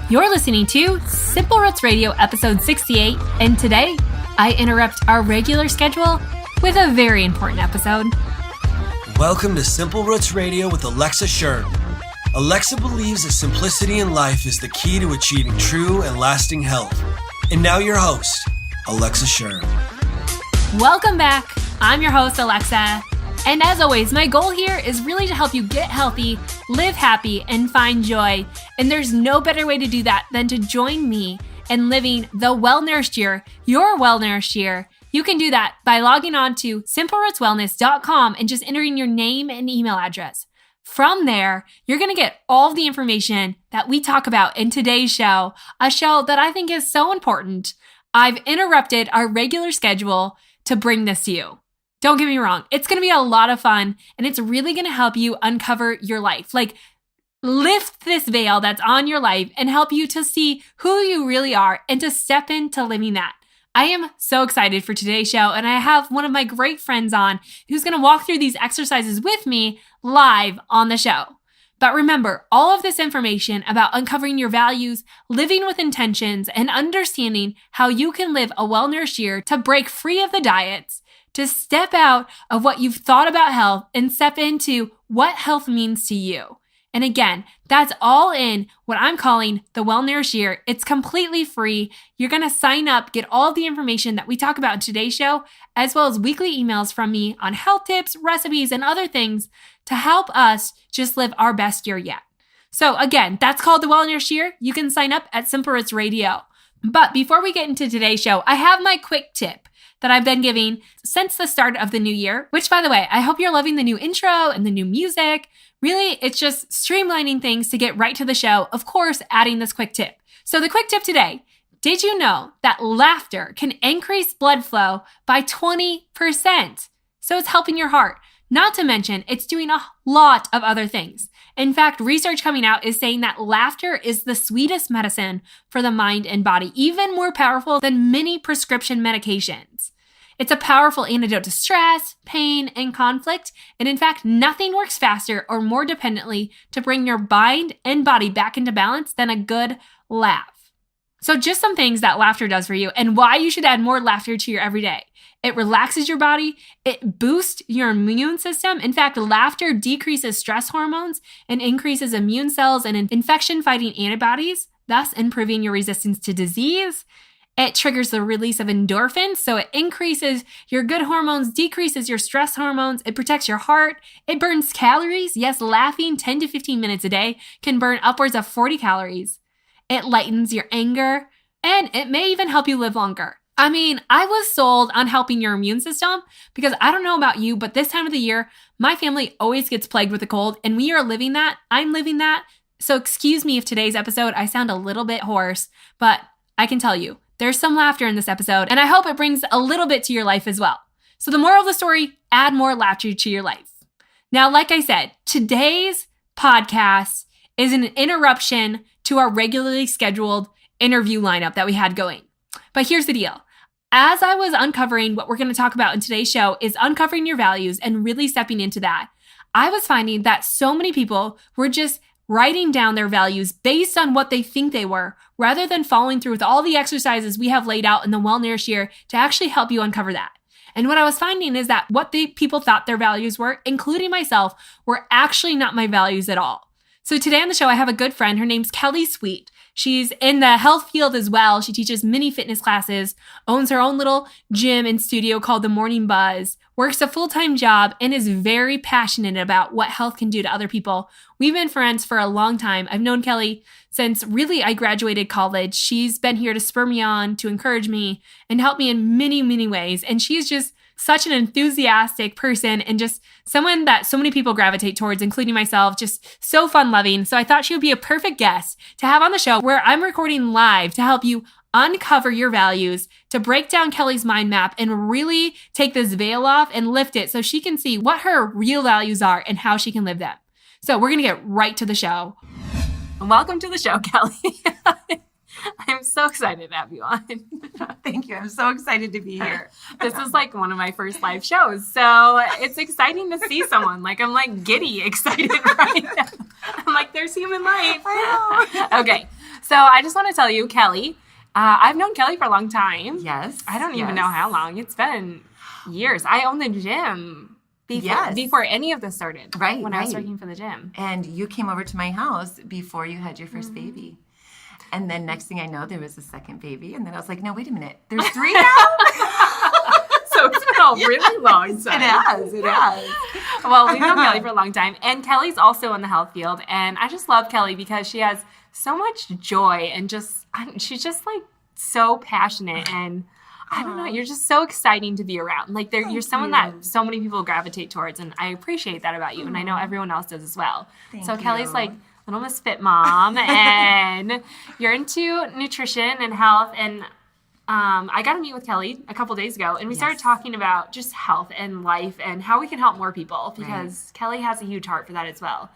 You're listening to Simple Roots Radio episode 68, and today I interrupt our regular schedule with a very important episode. Welcome to Simple Roots Radio with Alexa Sherm. Alexa believes that simplicity in life is the key to achieving true and lasting health. And now your host, Alexa Sherm. Welcome back. I'm your host, Alexa. And as always, my goal here is really to help you get healthy, live happy, and find joy. And there's no better way to do that than to join me in living the well-nourished year, your well-nourished year. You can do that by logging on to simplerootswellness.com and just entering your name and email address. From there, you're going to get all the information that we talk about in today's show, a show that I think is so important. I've interrupted our regular schedule to bring this to you. Don't get me wrong. It's going to be a lot of fun, and it's really going to help you uncover your life. Like, lift this veil that's on your life and help you to see who you really are and to step into living that. I am so excited for today's show, and I have one of my great friends on who's going to walk through these exercises with me live on the show. But remember, all of this information about uncovering your values, living with intentions, and understanding how you can live a well-nourished year to break free of the diets, to step out of what you've thought about health and step into what health means to you. And again, that's all in what I'm calling the Well-Nourished Year. It's completely free. You're going to sign up, get all the information that we talk about in today's show, as well as weekly emails from me on health tips, recipes, and other things to help us just live our best year yet. So again, that's called the Well-Nourished Year. You can sign up at Simple Roots Radio. But before we get into today's show, I have my quick tip that I've been giving since the start of the new year, which, by the way, I hope you're loving the new intro and the new music. Really, it's just streamlining things to get right to the show. Of course, adding this quick tip. So the quick tip today, did you know that laughter can increase blood flow by 20%? So it's helping your heart. Not to mention, it's doing a lot of other things. In fact, research coming out is saying that laughter is the sweetest medicine for the mind and body, even more powerful than many prescription medications. It's a powerful antidote to stress, pain, and conflict. And in fact, nothing works faster or more dependently to bring your mind and body back into balance than a good laugh. So just some things that laughter does for you and why you should add more laughter to your everyday. It relaxes your body. It boosts your immune system. In fact, laughter decreases stress hormones and increases immune cells and infection-fighting antibodies, thus improving your resistance to disease. It triggers the release of endorphins, so it increases your good hormones, decreases your stress hormones. It protects your heart. It burns calories. Yes, laughing 10 to 15 minutes a day can burn upwards of 40 calories. It lightens your anger, and it may even help you live longer. I mean, I was sold on helping your immune system because I don't know about you, but this time of the year, my family always gets plagued with a cold, and we are living that. I'm living that. So excuse me if today's episode, I sound a little bit hoarse, but I can tell you, there's some laughter in this episode, and I hope it brings a little bit to your life as well. So the moral of the story, add more laughter to your life. Now, like I said, today's podcast is an interruption to our regularly scheduled interview lineup that we had going. But here's the deal. As I was uncovering what we're going to talk about in today's show is uncovering your values and really stepping into that, I was finding that so many people were just writing down their values based on what they think they were, rather than following through with all the exercises we have laid out in the Well-Nourished Year to actually help you uncover that. And what I was finding is that what the people thought their values were, including myself, were actually not my values at all. So today on the show, I have a good friend. Her name's Kelly Sweet. She's in the health field as well. She teaches mini fitness classes, owns her own little gym and studio called The Morning Buzz, works a full-time job, and is very passionate about what health can do to other people. We've been friends for a long time. I've known Kelly since really I graduated college. She's been here to spur me on, to encourage me, and help me in many, many ways. And she's just such an enthusiastic person and just someone that so many people gravitate towards, including myself, just so fun-loving. So I thought she would be a perfect guest to have on the show where I'm recording live to help you uncover your values, to break down Kelly's mind map and really take this veil off and lift it so she can see what her real values are and how she can live them. So we're going to get right to the show. Welcome to the show, Kelly. I'm so excited to have you on. Thank you. I'm so excited to be here. This is like one of my first live shows. So it's exciting to see someone. Like, I'm like giddy excited right now. I'm like, there's human life. I know. Okay. So I just want to tell you, Kelly, I've known Kelly for a long time. Yes. I don't even know how long. It's been years. I owned the gym before any of this started. Right. When I was working for the gym. And you came over to my house before you had your first baby. And then next thing I know, there was a second baby. And then I was like, no, wait a minute. There's 3 now? So it's been a really long time. It has. Well, we've known Kelly for a long time. And Kelly's also in the health field. And I just love Kelly because she has so much joy and she's just like so passionate. And I don't know, you're just so exciting to be around. Like you're someone that so many people gravitate towards. And I appreciate that about you. And I know everyone else does as well. Thank you. Kelly's like Little Miss Fit Mom. And you're into nutrition and health. And I got to meet with Kelly a couple days ago, and we started talking about just health and life and how we can help more people because Kelly has a huge heart for that as well.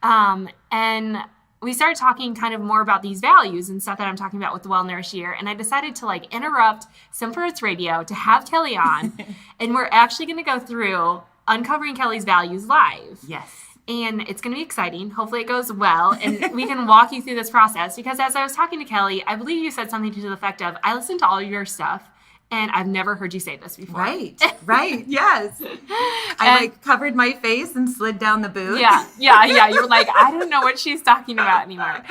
And we started talking kind of more about these values and stuff that I'm talking about with the Well-Nourished Year, and I decided to interrupt Simple Roots Radio to have Kelly on, and we're actually going to go through uncovering Kelly's values live. Yes. And it's going to be exciting. Hopefully it goes well. And we can walk you through this process. Because as I was talking to Kelly, I believe you said something to the effect of, I listened to all your stuff, and I've never heard you say this before. Right. Yes. I covered my face and slid down the boot. Yeah. You were like, I don't know what she's talking about anymore.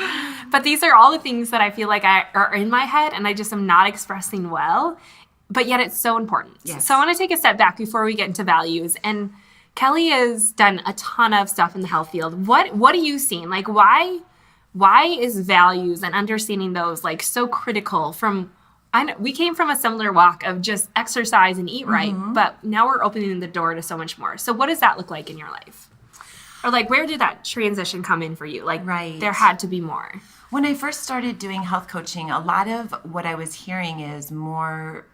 But these are all the things that I feel like are in my head, and I just am not expressing well. But yet it's so important. Yes. So I want to take a step back before we get into values. And Kelly has done a ton of stuff in the health field. What are you seeing? Like, why is values and understanding those so critical from, we came from a similar walk of just exercise and eat right, but now we're opening the door to so much more. So what does that look like in your life? Or where did that transition come in for you? There had to be more. When I first started doing health coaching, a lot of what I was hearing is more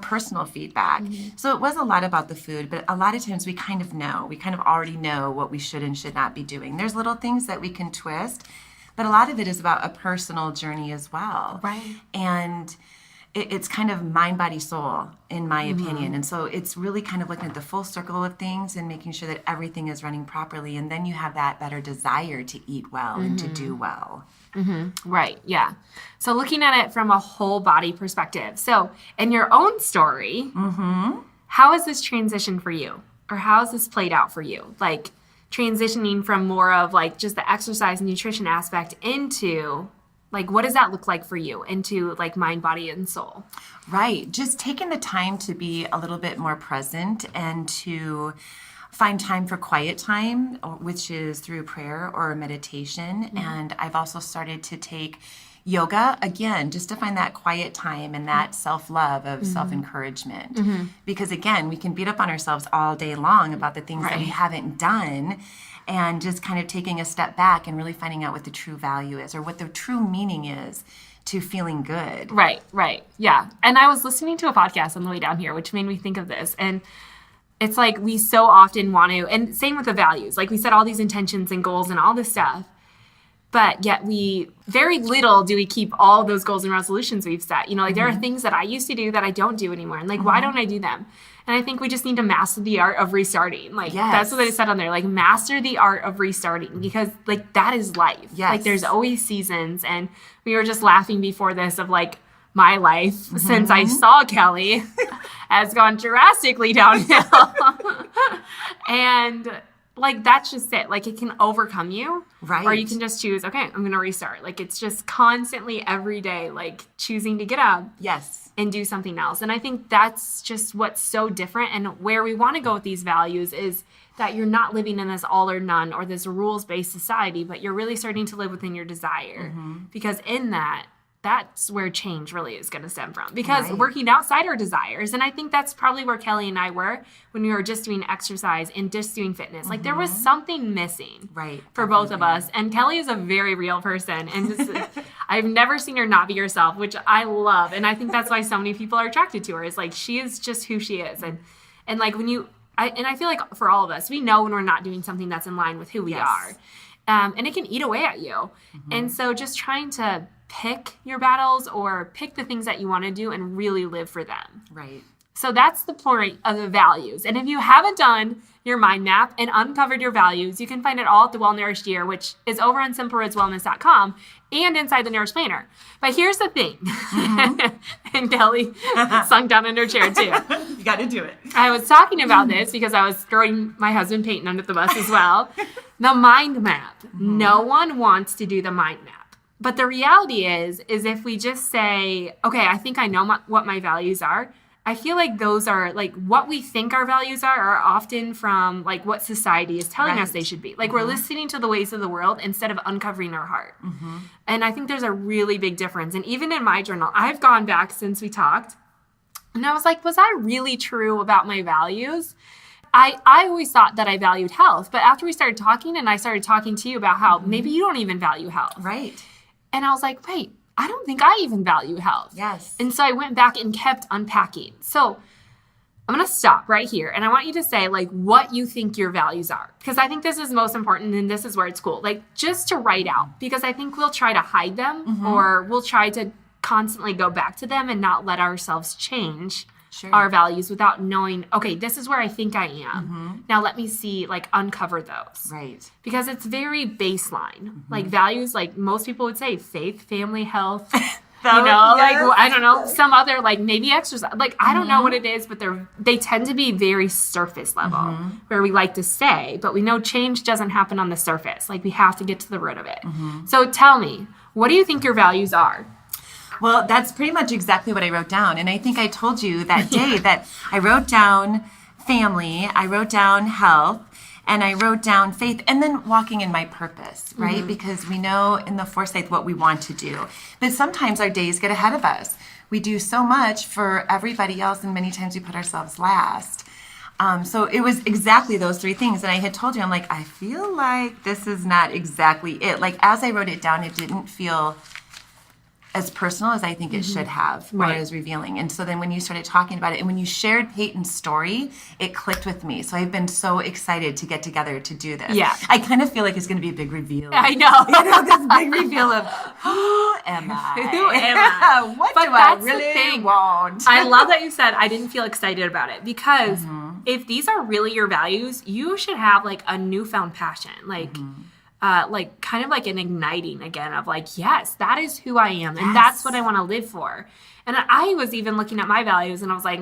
personal feedback. So it was a lot about the food, but a lot of times we kind of already know what we should and should not be doing. There's little things that we can twist, but a lot of it is about a personal journey as well. Right. And it's kind of mind, body, soul, in my opinion. And so it's really kind of looking at the full circle of things and making sure that everything is running properly. And then you have that better desire to eat well and to do well. Right. Yeah. So looking at it from a whole body perspective. So in your own story, how has this transitioned for you? Or how has this played out for you? Transitioning from more of just the exercise and nutrition aspect into what does that look like for you into mind, body, and soul? Right. Just taking the time to be a little bit more present and to find time for quiet time, which is through prayer or meditation. And I've also started to take yoga, again, just to find that quiet time and that self-love of self-encouragement. Because again, we can beat up on ourselves all day long about the things that we haven't done, and just kind of taking a step back and really finding out what the true value is or what the true meaning is to feeling good. Right. Yeah. And I was listening to a podcast on the way down here, which made me think of this. And it's we so often want to, and same with the values, we set all these intentions and goals and all this stuff, but yet very little do we keep all those goals and resolutions we've set. There are things that I used to do that I don't do anymore. And why don't I do them? And I think we just need to master the art of restarting. That's what they said on there, master the art of restarting, because that is life. Yes. There's always seasons. And we were just laughing before this of my life since I saw Kelly has gone drastically downhill. And that's just it. It can overcome you. Right. Or you can just choose, okay, I'm going to restart. It's just constantly every day, choosing to get up. Yes. And do something else. And I think that's just what's so different. And where we want to go with these values is that you're not living in this all or none or this rules-based society, but you're really starting to live within your desire. Because in that's where change really is going to stem from. Because working outside our desires, and I think that's probably where Kelly and I were when we were just doing exercise and just doing fitness. There was something missing for both of us. And Kelly is a very real person. And I've never seen her not be herself, which I love. And I think that's why so many people are attracted to her, is she is just who she is. And when I feel for all of us, we know when we're not doing something that's in line with who we are. And it can eat away at you. And so just trying to pick your battles or pick the things that you want to do and really live for them. Right. So that's the point of the values. And if you haven't done your mind map and uncovered your values, you can find it all at the Well-Nourished Year, which is over on simplerootswellness.com. and inside the Nourish Planner. But here's the thing. And Kelly sunk down in her chair too. You got to do it. I was talking about this because I was throwing my husband Peyton under the bus as well. The mind map. No one wants to do the mind map. But the reality is if we just say, okay, I think I know what my values are, I feel like those are like what we think our values are often from like what society is telling us they should be. Like we're listening to the ways of the world instead of uncovering our heart. And I think there's a really big difference. And even in my journal, I've gone back since we talked and I was like, was I really true about my values? I always thought that I valued health, but after we started talking and I started talking to you about how maybe you don't even value health. Right. And I was like, wait, I don't think I even value health. Yes. And so I went back and kept unpacking. So I'm going to stop right here. And I want you to say like what you think your values are. Because I think this is most important and this is where it's cool. Like just to write out. Because I think we'll try to hide them or we'll try to constantly go back to them and not let ourselves change our values without knowing, okay, this is where I think I am. Now let me see, like uncover those. Right. Because it's very baseline. Like values, like most people would say faith, family, health, like, I don't know, some other, like maybe exercise. Like, I don't know what it is, but they tend to be very surface level where we like to stay, but we know change doesn't happen on the surface. Like we have to get to the root of it. So tell me, what do you think your values are? Well, that's pretty much exactly what I wrote down. And I think I told you that day that I wrote down family, I wrote down health, and I wrote down faith, and then walking in my purpose, right? Because we know in the foresight what we want to do. But sometimes our days get ahead of us. We do so much for everybody else, and many times we put ourselves last. So it was exactly those three things. And I had told you, I'm like, I feel like this is not exactly it. Like as I wrote it down, it didn't feel as personal as I think it should have, or as revealing. And so then when you started talking about it, and when you shared Peyton's story, it clicked with me. So I've been so excited to get together to do this. Yeah. I kind of feel like it's going to be a big reveal. I know. This big reveal of, who am I? Who am I? What but do that's I really the thing. want? I love that you said I didn't feel excited about it because if these are really your values, you should have like a newfound passion. Like kind of like an igniting again of like, yes, that is who I am. And that's what I want to live for. And I was even looking at my values and I was like,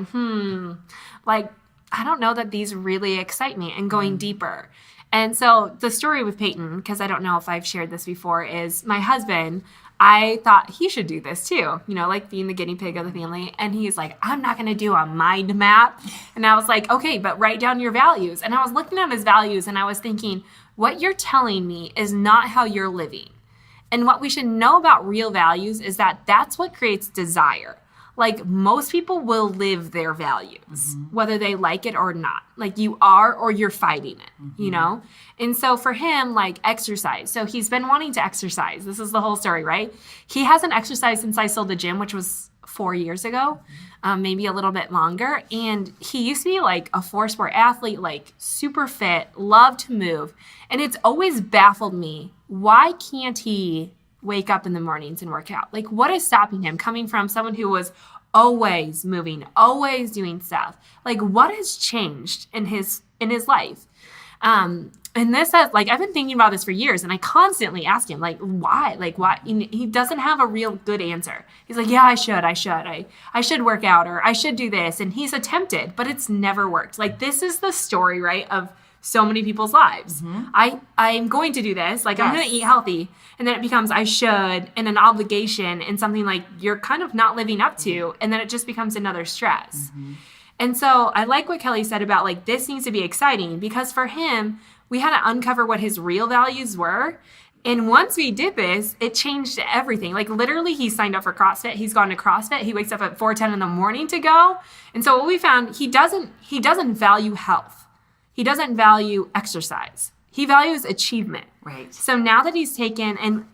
like, I don't know that these really excite me and going deeper. And so the story with Peyton, because I don't know if I've shared this before, is my husband, I thought he should do this too, you know, like being the guinea pig of the family. And he's like, I'm not going to do a mind map. And I was like, okay, but write down your values. And I was looking at his values and I was thinking, what you're telling me is not how you're living. And what we should know about real values is that that's what creates desire. Like most people will live their values, whether they like it or not. Like you are or you're fighting it, you know? And so for him, like exercise. So he's been wanting to exercise. This is the whole story, right? He hasn't exercised since I sold the gym, which was 4 years ago, maybe a little bit longer. And he used to be like a four-sport athlete, like super fit, loved to move. And it's always baffled me, why can't he wake up in the mornings and work out? Like what is stopping him coming from someone who was always moving, always doing stuff? Like what has changed in his life? And this has, like, I've been thinking about this for years, and I constantly ask him, like, why? Like, why? And he doesn't have a real good answer. He's like, yeah, I should work out, or I should do this. And he's attempted, but it's never worked. Like, this is the story, right, of so many people's lives. I'm going to do this. Like, I'm going to eat healthy. And then it becomes I should and an obligation and something like you're kind of not living up to. And then it just becomes another stress. And so I like what Kelly said about, like, this needs to be exciting because for him, we had to uncover what his real values were. And once we did this, it changed everything. Like literally he signed up for CrossFit. He's gone to CrossFit. He wakes up at 4:10 in the morning to go. And so what we found, he doesn't value health. He doesn't value exercise. He values achievement. Right. So now that he's taken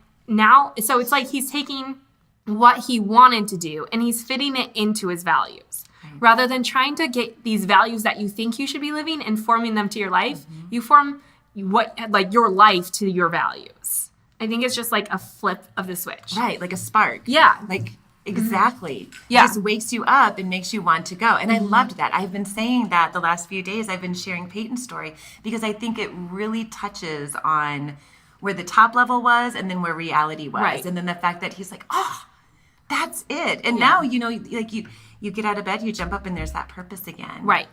so it's like he's taking what he wanted to do and he's fitting it into his values. Rather than trying to get these values that you think you should be living and forming them to your life, you form your life to your values. I think it's just like a flip of the switch. Right, like a spark. Yeah. Like, exactly. Yeah. It just wakes you up and makes you want to go. And I loved that. I've been saying that the last few days. I've been sharing Peyton's story because I think it really touches on where the top level was and then where reality was. Right. And then the fact that he's like, oh, that's it. And now, like you get out of bed, you jump up, and there's that purpose again. Right.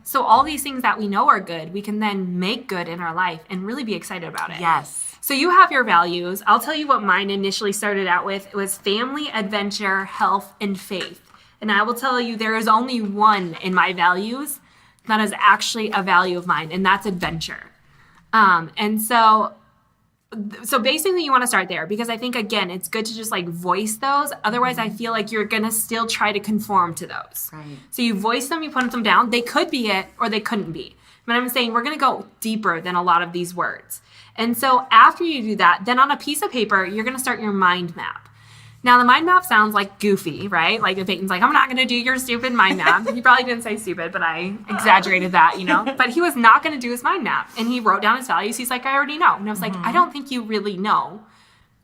So all these things that we know are good, we can then make good in our life and really be excited about it. Yes. So you have your values. I'll tell you what mine initially started out with. It was family, adventure, health, and faith. And I will tell you there is only one in my values that is actually a value of mine, and that's adventure. And so basically you want to start there, because I think, again, it's good to just like voice those. Otherwise, I feel like you're going to still try to conform to those. Right. So you voice them, you put them down. They could be it or they couldn't be. But I'm saying we're going to go deeper than a lot of these words. And so after you do that, then on a piece of paper, you're going to start your mind map. Now, the mind map sounds like goofy, right? Like Peyton's like, I'm not going to do your stupid mind map. He probably didn't say stupid, but I exaggerated that, But he was not going to do his mind map. And he wrote down his values. He's like, I already know. And I was like, I don't think you really know.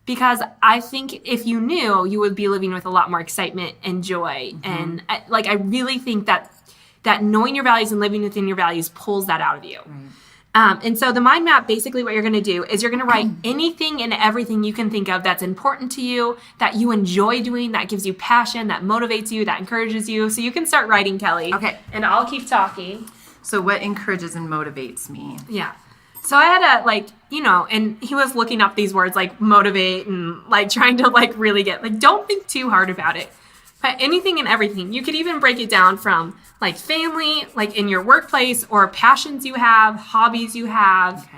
Because I think if you knew, you would be living with a lot more excitement and joy. And I really think that knowing your values and living within your values pulls that out of you. Right. And so the mind map, basically what you're going to do is you're going to write anything and everything you can think of that's important to you, that you enjoy doing, that gives you passion, that motivates you, that encourages you. So you can start writing, Kelly. Okay. And I'll keep talking. So what encourages and motivates me? Yeah. So I had and he was looking up these words like motivate and like trying to like really get, like, don't think too hard about it. But anything and everything. You could even break it down from like family, like in your workplace, or passions you have, hobbies you have,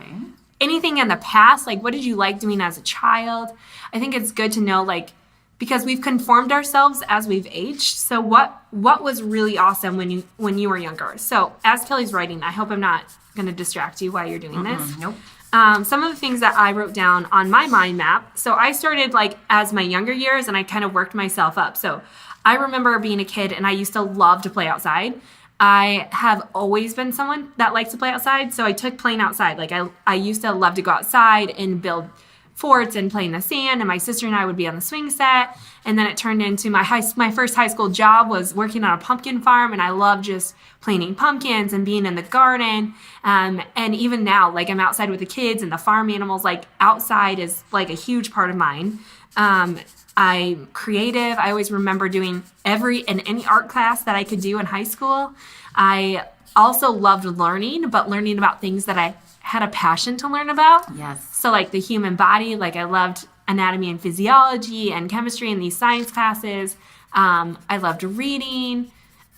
anything in the past. Like, what did you like doing as a child? I think it's good to know, like, because we've conformed ourselves as we've aged. So what was really awesome when you were younger? So as Kelly's writing, I hope I'm not going to distract you while you're doing this. Nope. Some of the things that I wrote down on my mind map. So I started like as my younger years, and I kind of worked myself up. So I remember being a kid, and I used to love to play outside. I have always been someone that likes to play outside, so I took playing outside. Like I used to love to go outside and build forts and play in the sand, and my sister and I would be on the swing set. And then it turned into my first high school job was working on a pumpkin farm, and I love just planting pumpkins and being in the garden. And even now, like, I'm outside with the kids and the farm animals. Like, outside is like a huge part of mine. I'm creative. I always remember doing any art class that I could do in high school. I also loved learning about things that I had a passion to learn about. Yes. So like the human body, like I loved anatomy and physiology and chemistry in these science classes. I loved reading.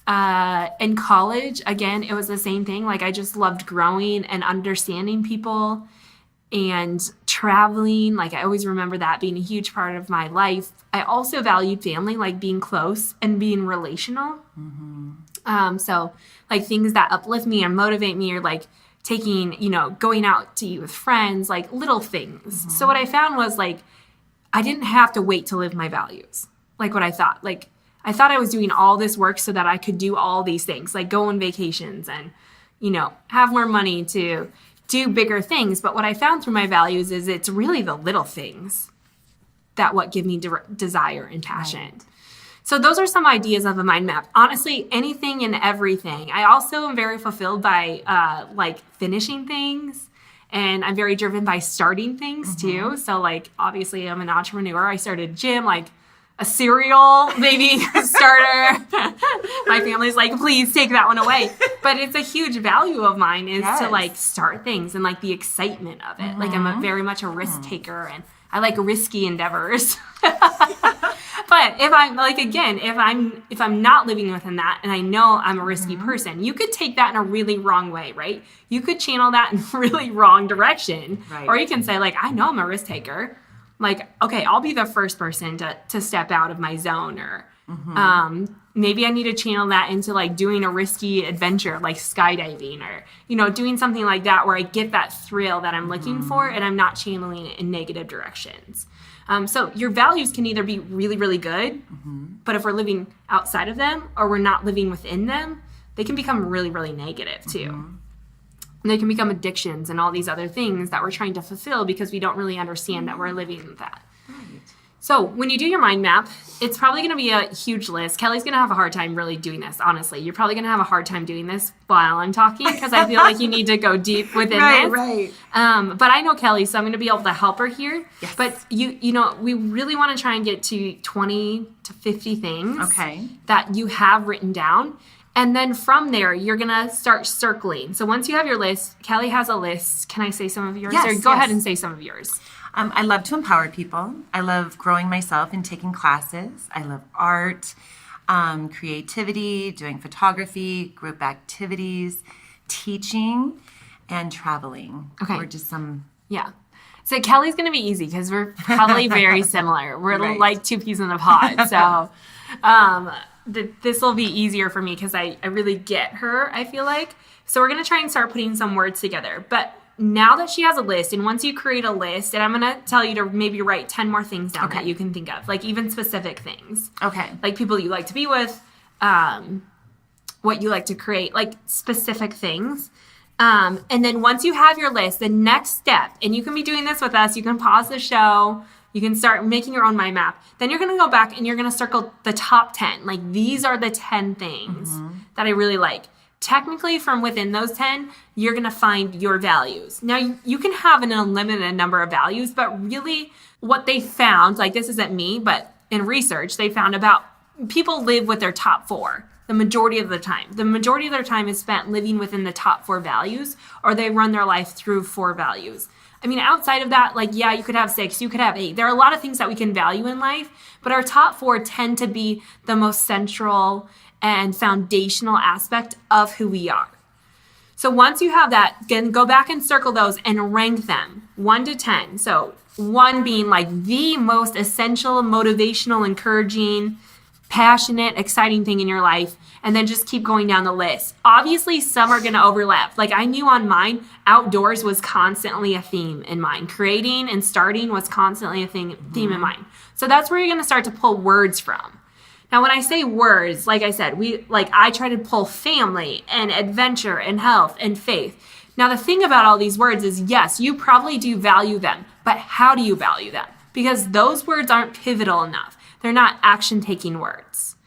In college, again, it was the same thing. Like, I just loved growing and understanding people and traveling. Like, I always remember that being a huge part of my life. I also valued family, like being close and being relational. So like things that uplift me and motivate me, or like taking, going out to eat with friends, like little things. So what I found was, like, I didn't have to wait to live my values. Like what I thought. Like, I thought I was doing all this work so that I could do all these things, like go on vacations and, have more money to do bigger things. But what I found through my values is it's really the little things that what give me desire and passion. Right. So those are some ideas of a mind map. Honestly, anything and everything. I also am very fulfilled by like finishing things. And I'm very driven by starting things too. So like, obviously I'm an entrepreneur. I started a gym, like a cereal maybe starter. My family's like, please take that one away. But it's a huge value of mine is to like start things and like the excitement of it. Like, I'm very much a risk taker, and I like risky endeavors. But if I'm like, again, if I'm not living within that, and I know I'm a risky person, you could take that in a really wrong way, right? You could channel that in a really wrong direction. Right. Or you can say, like, I know I'm a risk taker. Like, okay, I'll be the first person to step out of my zone, or maybe I need to channel that into like doing a risky adventure, like skydiving, or, doing something like that where I get that thrill that I'm looking for, and I'm not channeling it in negative directions. So your values can either be really, really good, but if we're living outside of them or we're not living within them, they can become really, really negative too. And they can become addictions and all these other things that we're trying to fulfill because we don't really understand that we're living with that. Right. So when you do your mind map, It's probably going to be a huge list. Kelly's going to have a hard time really doing this, honestly. You're probably going to have a hard time doing this while I'm talking because I feel like you need to go deep within this. Right. But I know Kelly, so I'm going to be able to help her here. Yes. But you know, we really want to try and get to 20 to 50 things that you have written down. And then from there, you're going to start circling. So once you have your list, Kelly has a list. Can I say some of yours? Yes, Or go ahead and say some of yours. I love to empower people. I love growing myself and taking classes. I love art, creativity, doing photography, group activities, teaching, and traveling. Okay. Or just some... Yeah. So Kelly's going to be easy because we're probably very similar. We're like two peas in a pod. So this will be easier for me because I really get her, I feel like. So we're going to try and start putting some words together. But now that she has a list, and once you create a list, and I'm going to tell you to maybe write 10 more things down that you can think of, like even specific things. Okay. Like people you like to be with, what you like to create, like specific things. And then once you have your list, the next step, and you can be doing this with us, you can pause the show, you can start making your own mind map. Then you're going to go back and you're going to circle the top 10. Like these are the 10 things that I really like. Technically, from within those 10, you're going to find your values. Now, you can have an unlimited number of values, but really what they found, like this isn't me, but in research, they found about people live with their top 4 the majority of the time. The majority of their time is spent living within the top 4 values, or they run their life through 4 values. I mean, outside of that, like, yeah, you could have 6, you could have 8. There are a lot of things that we can value in life, but our top 4 tend to be the most central and foundational aspect of who we are. So once you have that, then go back and circle those and rank them 1 to 10. So 1 being like the most essential, motivational, encouraging, passionate, exciting thing in your life, and then just keep going down the list. Obviously, some are going to overlap. Like I knew on mine, outdoors was constantly a theme in mine. Creating and starting was constantly a theme in mine. So that's where you're going to start to pull words from. Now, when I say words, like I said, I try to pull family and adventure and health and faith. Now, the thing about all these words is, yes, you probably do value them, but how do you value them? Because those words aren't pivotal enough. They're not action-taking words,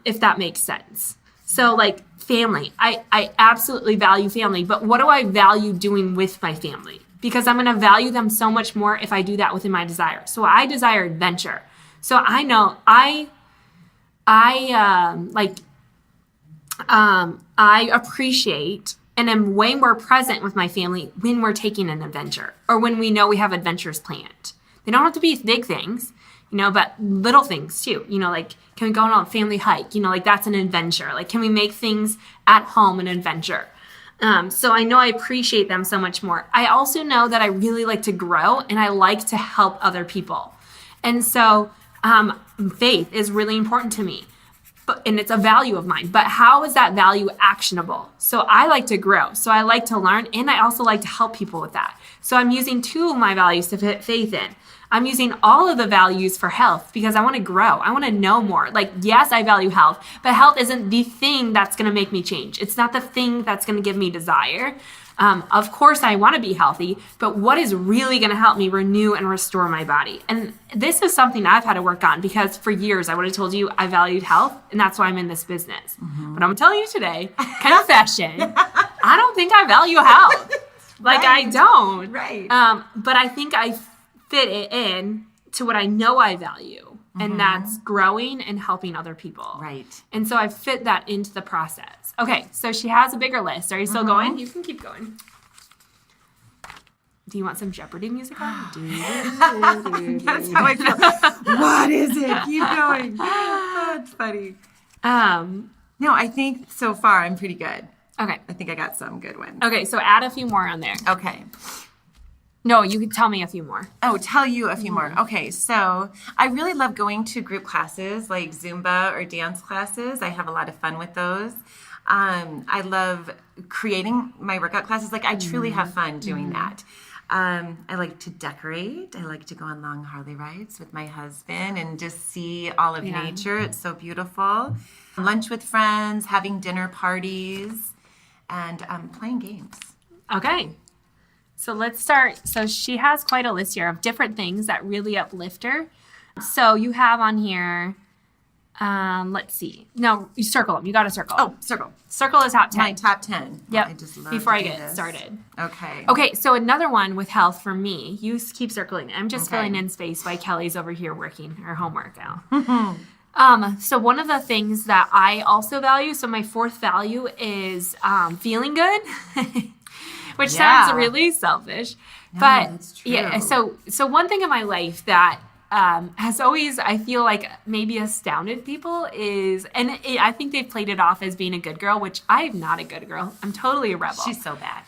if that makes sense. So, like family, I absolutely value family, but what do I value doing with my family? Because I'm going to value them so much more if I do that within my desire. So I desire adventure. So I know I appreciate and am way more present with my family when we're taking an adventure or when we know we have adventures planned. They don't have to be big things, but little things too. Like, can we go on a family hike? Like that's an adventure. Like, can we make things at home an adventure? So I know I appreciate them so much more. I also know that I really like to grow and I like to help other people. And so faith is really important to me, and it's a value of mine. But how is that value actionable? So I like to grow. So I like to learn, and I also like to help people with that. So I'm using 2 of my values to fit faith in. I'm using all of the values for health because I want to grow. I want to know more. Like, yes, I value health, but health isn't the thing that's going to make me change. It's not the thing that's going to give me desire. Of course, I want to be healthy, but what is really going to help me renew and restore my body? And this is something I've had to work on because for years I would have told you I valued health, and that's why I'm in this business. Mm-hmm. But I'm telling you today, confession, I don't think I value health. Like, right. I don't. Right. But I think I fit it in to what I know I value. And that's growing and helping other people. Right. And so I fit that into the process. Okay, so she has a bigger list. Are you still going? You can keep going. Do you want some Jeopardy music on? That's how I feel. What is it? Keep going. That's funny. No, I think so far I'm pretty good. Okay. I think I got some good ones. Okay, so add a few more on there. Okay. No, you could tell me a few more. Oh, tell you a few more. Okay, so I really love going to group classes like Zumba or dance classes. I have a lot of fun with those. I love creating my workout classes. Like, I truly have fun doing that. I like to decorate. I like to go on long Harley rides with my husband and just see all of nature. It's so beautiful. Lunch with friends, having dinner parties, and playing games. Okay. So let's start. So she has quite a list here of different things that really uplift her. So you have on here, let's see. No, you circle them. You got to circle. Oh, circle. Circle the top 10. My top 10. Yep. I just love Before to I do get this. started. Okay. Okay, so another one with health for me. You keep circling. I'm just filling in space while Kelly's over here working her homework out. So one of the things that I also value, so my fourth value is feeling good, which sounds really selfish. No, but that's true. yeah, so one thing in my life that has always, I feel like, maybe astounded people is, I think they've played it off as being a good girl, which I'm not a good girl. I'm totally a rebel. She's so bad.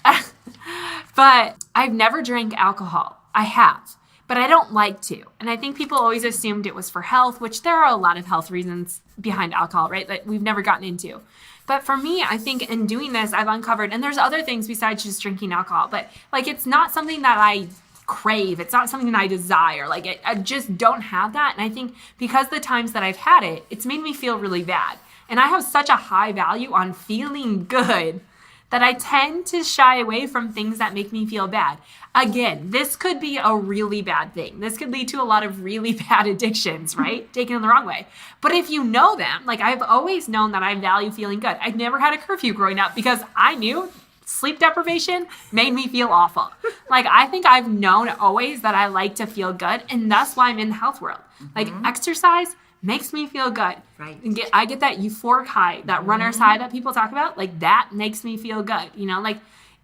But I've never drank alcohol. I have, but I don't like to. And I think people always assumed it was for health, which there are a lot of health reasons behind alcohol, right? That we've never gotten into. But for me, I think in doing this, I've uncovered, and there's other things besides just drinking alcohol, but like it's not something that I crave. It's not something that I desire. Like I just don't have that. And I think because the times that I've had it, it's made me feel really bad. And I have such a high value on feeling good that I tend to shy away from things that make me feel bad. Again, this could be a really bad thing. This could lead to a lot of really bad addictions, right? Taken in the wrong way. But if you know them, like I've always known that I value feeling good. I've never had a curfew growing up because I knew sleep deprivation made me feel awful. Like I think I've known always that I like to feel good, and that's why I'm in the health world. Like exercise makes me feel good. Right. And I get that euphoric high, that runner's high that people talk about. Like that makes me feel good. You know, like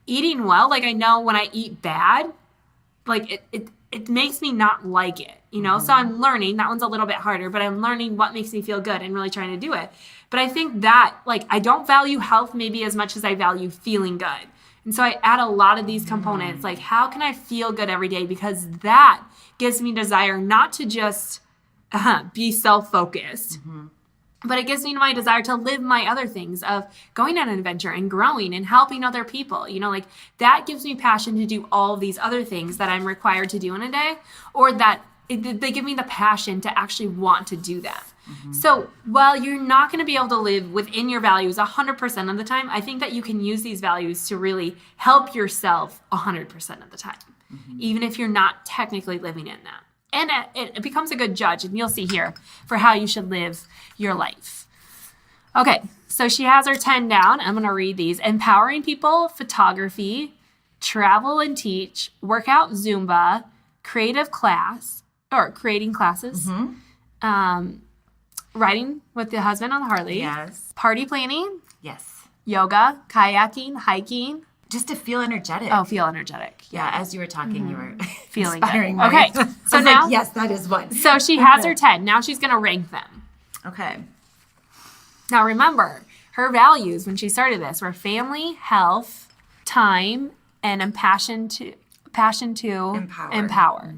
eating well, like I know when I eat bad, like it makes me not like it, you know? So I'm learning, that one's a little bit harder, but I'm learning what makes me feel good and really trying to do it. But I think that, like, I don't value health maybe as much as I value feeling good. And so I add a lot of these components, like how can I feel good every day? Because that gives me desire not to just be self-focused, but it gives me my desire to live my other things of going on an adventure and growing and helping other people. You know, like that gives me passion to do all of these other things that I'm required to do in a day, or that they give me the passion to actually want to do that. So while you're not going to be able to live within your values 100% of the time, I think that you can use these values to really help yourself 100% of the time, even if you're not technically living in that. And it becomes a good judge, and you'll see here, for how you should live your life. Okay, so she has her 10 down. I'm going to read these. Empowering people, photography, travel and teach, workout Zumba, creative class, or creating classes, riding with the husband on the Harley, Yes. party planning, Yes. yoga, kayaking, hiking. Just to feel energetic. Oh, feel energetic. Yeah, as you were talking, you were Feeling inspiring good. me. Okay, so I was now, like, yes, that is one. so she has her 10. Now she's going to rank them. Okay. Now remember, her values when she started this were family, health, time, and passion to empower.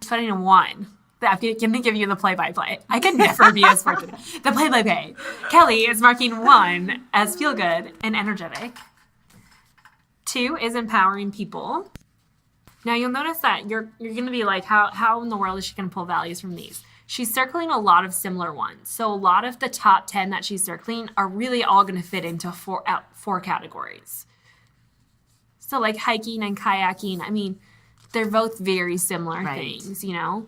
Putting in one. I'm going to give you the play-by-play. I could never be as fortunate. The play-by-play. Kelly is marking 1 as feel good and energetic. 2 is empowering people. Now you'll notice that you're going to be like, how in the world is she going to pull values from these? She's circling a lot of similar ones. So a lot of the top 10 that she's circling are really all going to fit into four categories. So like hiking and kayaking, I mean, they're both very similar things, you know?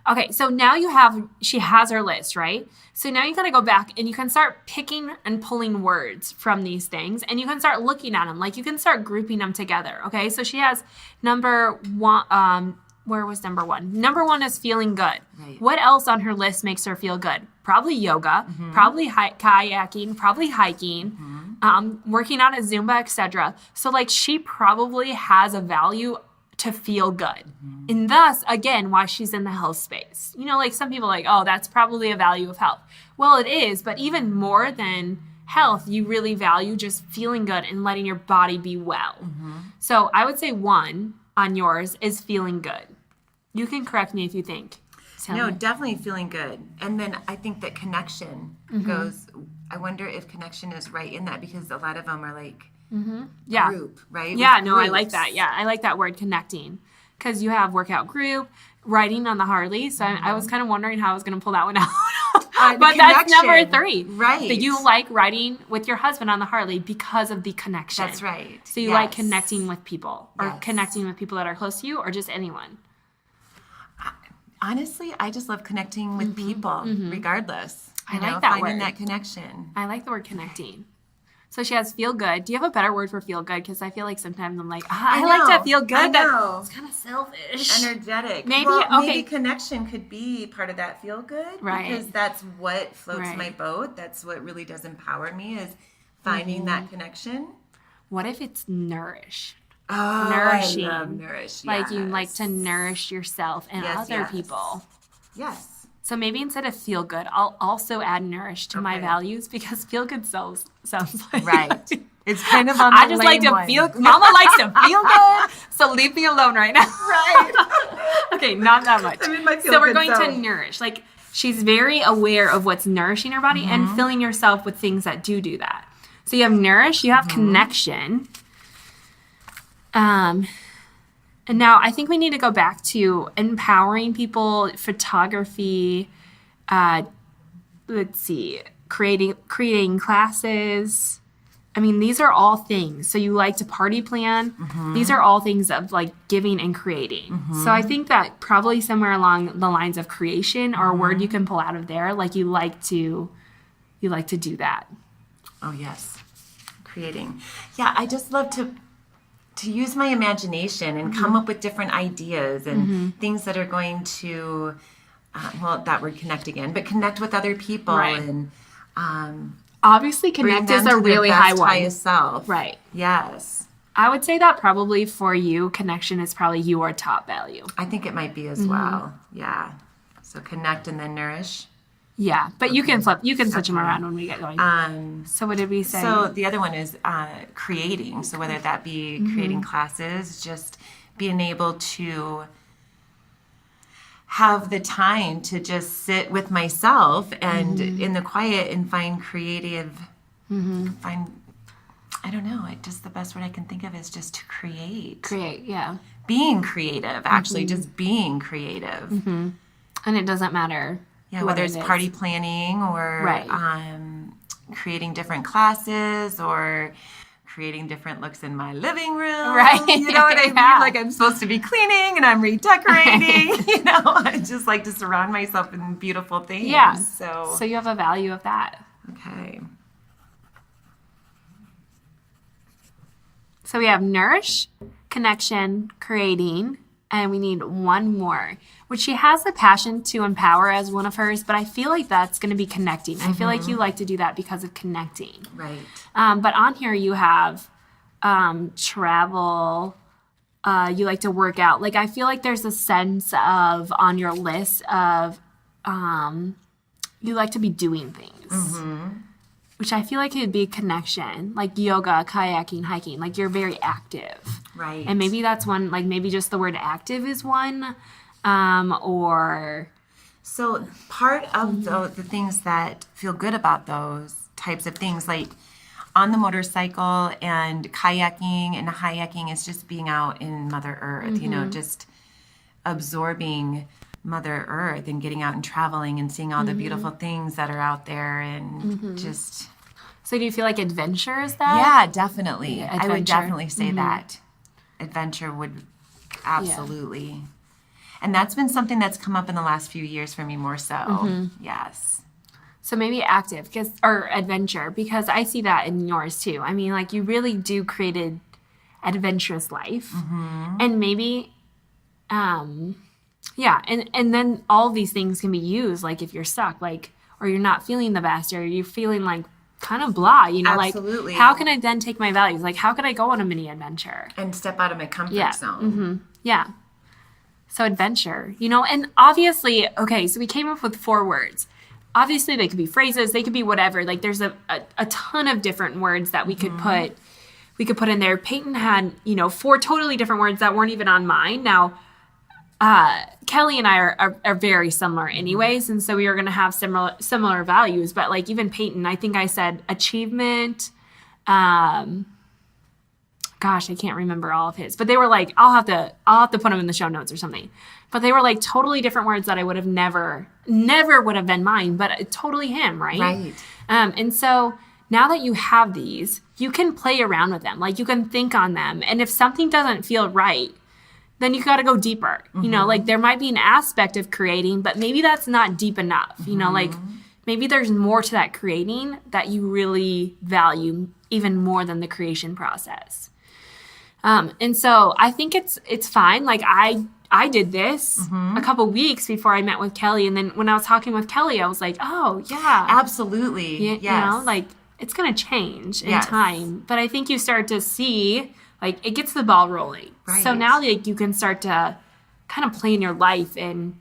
Okay, so now she has her list, right? So now you got to go back and you can start picking and pulling words from these things, and you can start looking at them. Like you can start grouping them together, okay? So she has number 1, where was number 1? Number 1 is feeling good. Right. What else on her list makes her feel good? Probably yoga, probably kayaking, probably hiking, working out at Zumba, etc. So like she probably has a value to feel good. And thus, again, why she's in the health space. You know, like some people are like, oh, that's probably a value of health. Well, it is, but even more than health, you really value just feeling good and letting your body be well. So I would say 1 on yours is feeling good. You can correct me if you think. No, definitely feeling good. And then I think that connection goes, I wonder if connection is right in that, because a lot of them are like, group, right? Yeah, With no, I groups. like that. Yeah, I like that word, connecting, because you have workout group, riding on the Harley. So I was kind of wondering how I was going to pull that one out. But that's number 3. Right. That you like riding with your husband on the Harley because of the connection. That's right. So you like connecting with people, or Yes. connecting with people that are close to you, or just anyone. Honestly, I just love connecting with people, regardless. I like that finding word. that connection. I like the word connecting. So she has feel good. Do you have a better word for feel good? Because I feel like sometimes I'm like, I like to feel good. I know. That's kind of selfish. Energetic. Maybe, Maybe connection could be part of that feel good. Right. Because that's what floats Right. my boat. That's what really does empower me is finding that connection. What if it's nourish? Oh, Nourishing. I love nourish. Like you yes. like to nourish yourself and Yes, other yes. people. Yes. So maybe instead of feel good, I'll also add nourish to my Okay. values because feel good sounds like Right. It's kind of on the I just like lame to one. feel. Mama likes to feel good, so leave me alone right now. Right. Okay, not that much. I'm in my So we're feel-good going to zone. nourish. Like she's very aware of what's nourishing her body and filling yourself with things that do that. So you have nourish, you have connection. And now I think we need to go back to empowering people, photography. Let's see, creating classes. I mean, these are all things. So you like to party plan. These are all things of like giving and creating. So I think that probably somewhere along the lines of creation or a word you can pull out of there, like you like to do that. Oh, yes. Creating. Yeah, I just love to use my imagination and come up with different ideas and things that are going to, that word connect again, but connect with other people Right. and Obviously, bring connect them is to a their really best high one. highest self. Right. Yes. I would say that probably for you, connection is probably your top value. I think it might be as well. Yeah. So connect and then nourish. Yeah, but you can switch them around when we get going. So what did we say? So the other one is creating. So whether that be creating classes, just being able to have the time to just sit with myself and in the quiet and find creative, I don't know, just the best word I can think of is just to create. Create, yeah. Being creative, actually, just being creative. And it doesn't matter. Yeah, what whether it it's is. party planning or Right. Creating different classes or creating different looks in my living room. Right. You know what I mean? Yeah. Like I'm supposed to be cleaning and I'm redecorating. You know, I just like to surround myself in beautiful things. Yeah. So you have a value of that. okay. So we have nourish, connection, creating, and we need one more, which she has the passion to empower as one of hers, but I feel like that's going to be connecting. I feel like you like to do that because of connecting. Right. But on here you have travel. You like to work out. Like I feel like there's a sense of on your list of you like to be doing things, which I feel like it'd be connection, like yoga, kayaking, hiking. Like you're very active, Right. and maybe that's one. Like maybe just the word active is one, or So part of the things that feel good about those types of things, like on the motorcycle and kayaking and hiking, is just being out in Mother Earth, you know, just absorbing Mother Earth and getting out and traveling and seeing all the beautiful things that are out there and just... So do you feel like adventure is that? Yeah, definitely. Yeah, I would adventure. definitely say that. Adventure would absolutely. And that's been something that's come up in the last few years for me more so. Yes. So maybe active or adventure, because I see that in yours too. I mean, like you really do create an adventurous life. And maybe, yeah. And then all these things can be used, like if you're stuck, like, or you're not feeling the best, or you're feeling like kind of blah, you know, Absolutely. like how can I then take my values? Like how could I go on a mini adventure? And step out of my comfort zone. Yeah. So adventure, you know, and obviously, okay, so we came up with 4 words. Obviously, they could be phrases, they could be whatever. Like there's a ton of different words that we could put in there. Peyton had, 4 totally different words that weren't even on mine. Now, Kelly and I are very similar anyways, and so we are going to have similar values. But like even Peyton, I think I said achievement. Gosh, I can't remember all of his, but they were like, I'll have to put them in the show notes or something. But they were like totally different words that I would have never would have been mine, but totally him, right? Right. And so now that you have these, you can play around with them. Like you can think on them. And if something doesn't feel right, then you got to go deeper. You know, like there might be an aspect of creating, but maybe that's not deep enough. You know, like maybe there's more to that creating that you really value even more than the creation process. And so I think it's fine. Like I did this a couple weeks before I met with Kelly. And then when I was talking with Kelly, I was like, oh, yeah. Absolutely. You know, like it's going to change in time. But I think you start to see, like, it gets the ball rolling. Right. So now, like, you can start to kind of plan your life and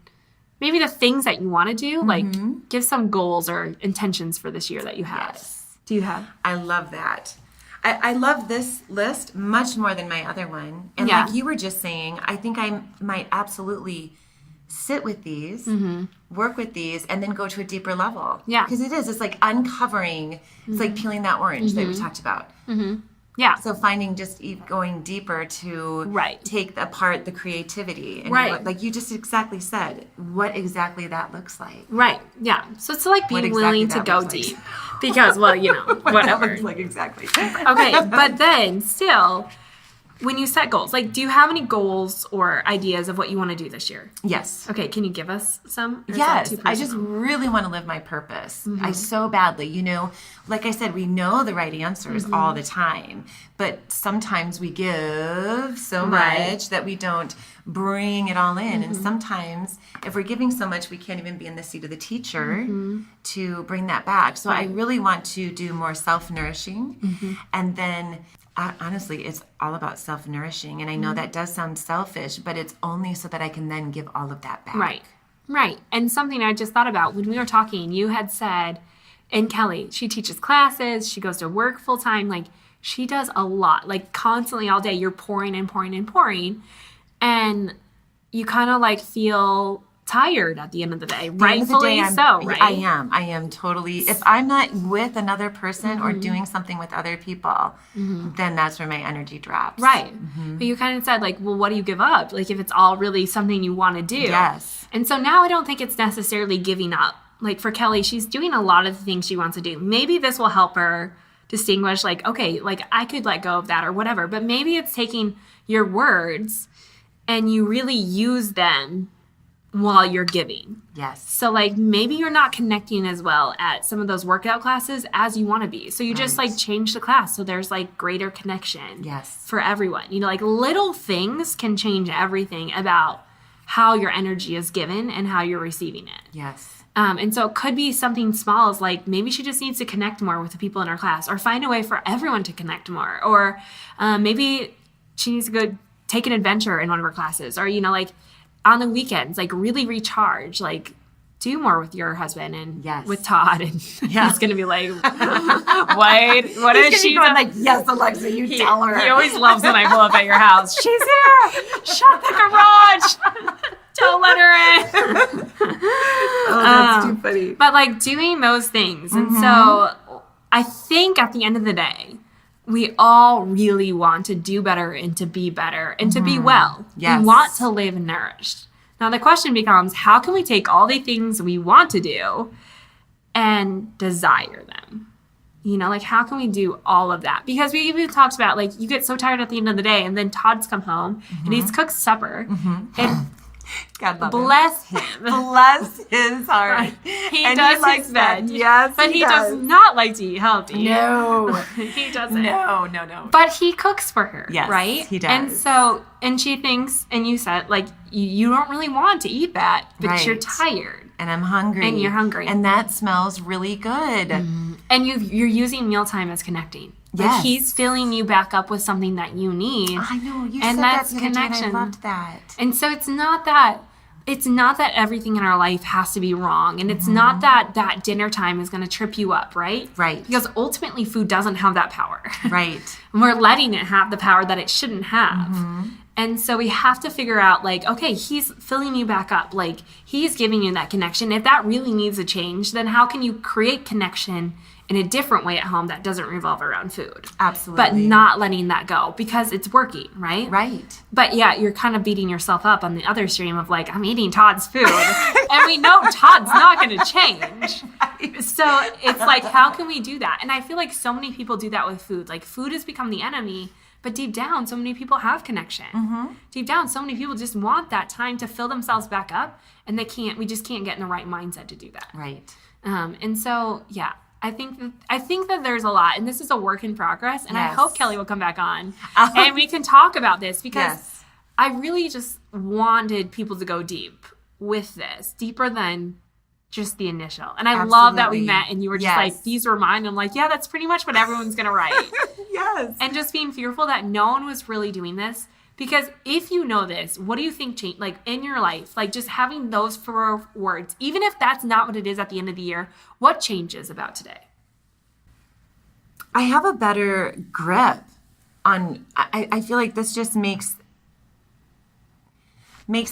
maybe the things that you want to do, like give some goals or intentions for this year that you have. Yes. Do you have? I love that. I love this list much more than my other one. And like you were just saying, I think I might absolutely sit with these, work with these, and then go to a deeper level. Yeah. Because it's like uncovering, it's like peeling that orange that we talked about. Yeah. So finding just going deeper to take apart the creativity. And what, like you just exactly said, what exactly that looks like. Right. Yeah. So it's like being willing to go deep. Because, well, you know, whatever. Looks like exactly. Okay. But then still, when you set goals, like do you have any goals or ideas of what you want to do this year? Yes. Okay. Can you give us some? Yes. I just really want to live my purpose. I so badly, you know, like I said, we know the right answers all the time, but sometimes we give so much that we don't bring it all in. And sometimes if we're giving so much, we can't even be in the seat of the teacher to bring that back. So I really want to do more self-nourishing. And then honestly, it's all about self-nourishing. And I know that does sound selfish, but it's only so that I can then give all of that back. Right. Right. And something I just thought about when we were talking, you had said, and Kelly, she teaches classes, she goes to work full time, like she does a lot, like constantly all day, you're pouring and pouring and pouring. And you kind of like feel tired at the end of the day, rightfully so, right? I am totally, if I'm not with another person or doing something with other people, then that's where my energy drops. Right. But you kind of said like, well, what do you give up? Like if it's all really something you want to do. Yes. And so now I don't think it's necessarily giving up. Like for Kelly, she's doing a lot of the things she wants to do. Maybe this will help her distinguish like, okay, like I could let go of that or whatever. But maybe it's taking your words and you really use them while you're giving. Yes. So like maybe you're not connecting as well at some of those workout classes as you want to be. So you just like change the class so there's like greater connection for everyone. You know, like little things can change everything about how your energy is given and how you're receiving it. Yes. And so it could be something small as like maybe she just needs to connect more with the people in her class or find a way for everyone to connect more. Or maybe she needs to go take an adventure in one of her classes or, you know, like on the weekends, like really recharge, like do more with your husband and with Todd. And he's going to be like, wait, what is she doing? Like, yes, Alexa, you tell her. He always loves when I pull up at your house. She's here. Shut the garage. Don't let her in. Oh, that's too funny. But like doing those things. And so I think at the end of the day, we all really want to do better and to be better and to be well. Yes. We want to live nourished. Now the question becomes, how can we take all the things we want to do and desire them? You know, like how can we do all of that? Because we even talked about like you get so tired at the end of the day and then Todd's come home and he's cooked supper and God love bless him. Bless his heart. He does his veg. Yes, but he does not like to eat healthy. No. He doesn't. No. But he cooks for her, yes, right? He does. And so, and she thinks, and you said, like, you don't really want to eat that, but you're tired. And I'm hungry. And you're hungry. And that smells really good. And you're using mealtime as connecting. Yes. Like he's filling you back up with something that you need. I know. You and said that's that connection. And I loved that. And so it's not that everything in our life has to be wrong. And it's not that dinner time is going to trip you up, right? Right. Because ultimately food doesn't have that power. Right. And we're letting it have the power that it shouldn't have. And so we have to figure out like, okay, he's filling you back up. Like he's giving you that connection. If that really needs a change, then how can you create connection in a different way at home that doesn't revolve around food? Absolutely. But not letting that go because it's working, right? Right. But yeah, you're kind of beating yourself up on the other stream of like, I'm eating Todd's food. And we know Todd's not going to change. Right. So it's like, how can we do that? And I feel like so many people do that with food. Like food has become the enemy, But deep down, so many people have connection. Deep down, so many people just want that time to fill themselves back up, and we just can't get in the right mindset to do that. Right. And so, yeah, I think that there's a lot, and this is a work in progress, and I hope Kelly will come back on, and we can talk about this, because I really just wanted people to go deep with this, deeper than just the initial. And I love that we met and you were just like, these were mine. I'm like, yeah, that's pretty much what everyone's going to write. Yes. And just being fearful that no one was really doing this. Because if you know this, what do you think changed, like in your life, like just having those 4 words, even if that's not what it is at the end of the year, what changes about today? I have a better grip on, I feel like this just makes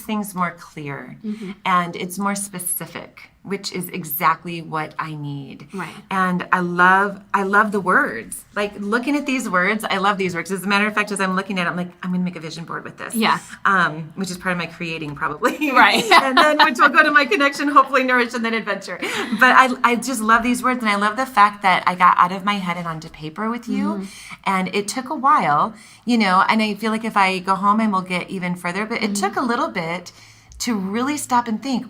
things more clear, and it's more specific, which is exactly what I need. Right. And I love the words. Like looking at these words, I love these words. As a matter of fact, as I'm looking at it, I'm like, I'm going to make a vision board with this. Yeah. Which is part of my creating probably. Right. And then which will go to my connection, hopefully nourish and then adventure. But I just love these words, and I love the fact that I got out of my head and onto paper with you. And it took a while, and I feel like if I go home and we'll get even further, but it took a little bit to really stop and think,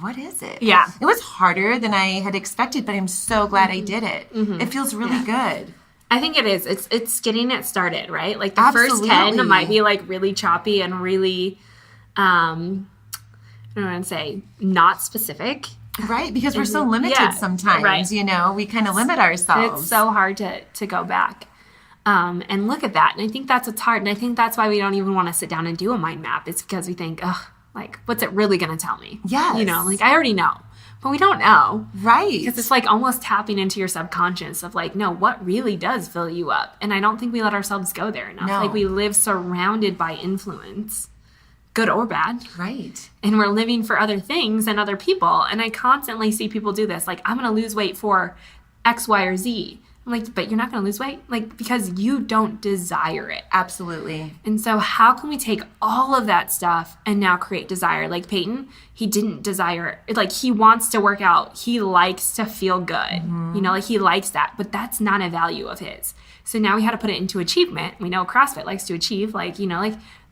what is it? Yeah. It was harder than I had expected, but I'm so glad I did it. It feels really good. I think it is. It's getting it started, right? Like the first 10 might be like really choppy and really, I don't want to say not specific. Right, because we're so limited sometimes, right. We kind of limit ourselves. It's so hard to go back and look at that. And I think that's what's hard. And I think that's why we don't even want to sit down and do a mind map. It's because we think, like, what's it really going to tell me? Yes. Like I already know. But we don't know. Right. Because it's like almost tapping into your subconscious of like, no, what really does fill you up? And I don't think we let ourselves go there enough. No. Like we live surrounded by influence, good or bad. Right. And we're living for other things and other people. And I constantly see people do this. Like, I'm going to lose weight for X, Y, or Z. I'm like, but you're not going to lose weight? Like, because you don't desire it. Absolutely. And so how can we take all of that stuff and now create desire? Like Peyton, he didn't desire it. Like he wants to work out. He likes to feel good. Like he likes that, but that's not a value of his. So now we had to put it into achievement. We know CrossFit likes to achieve, like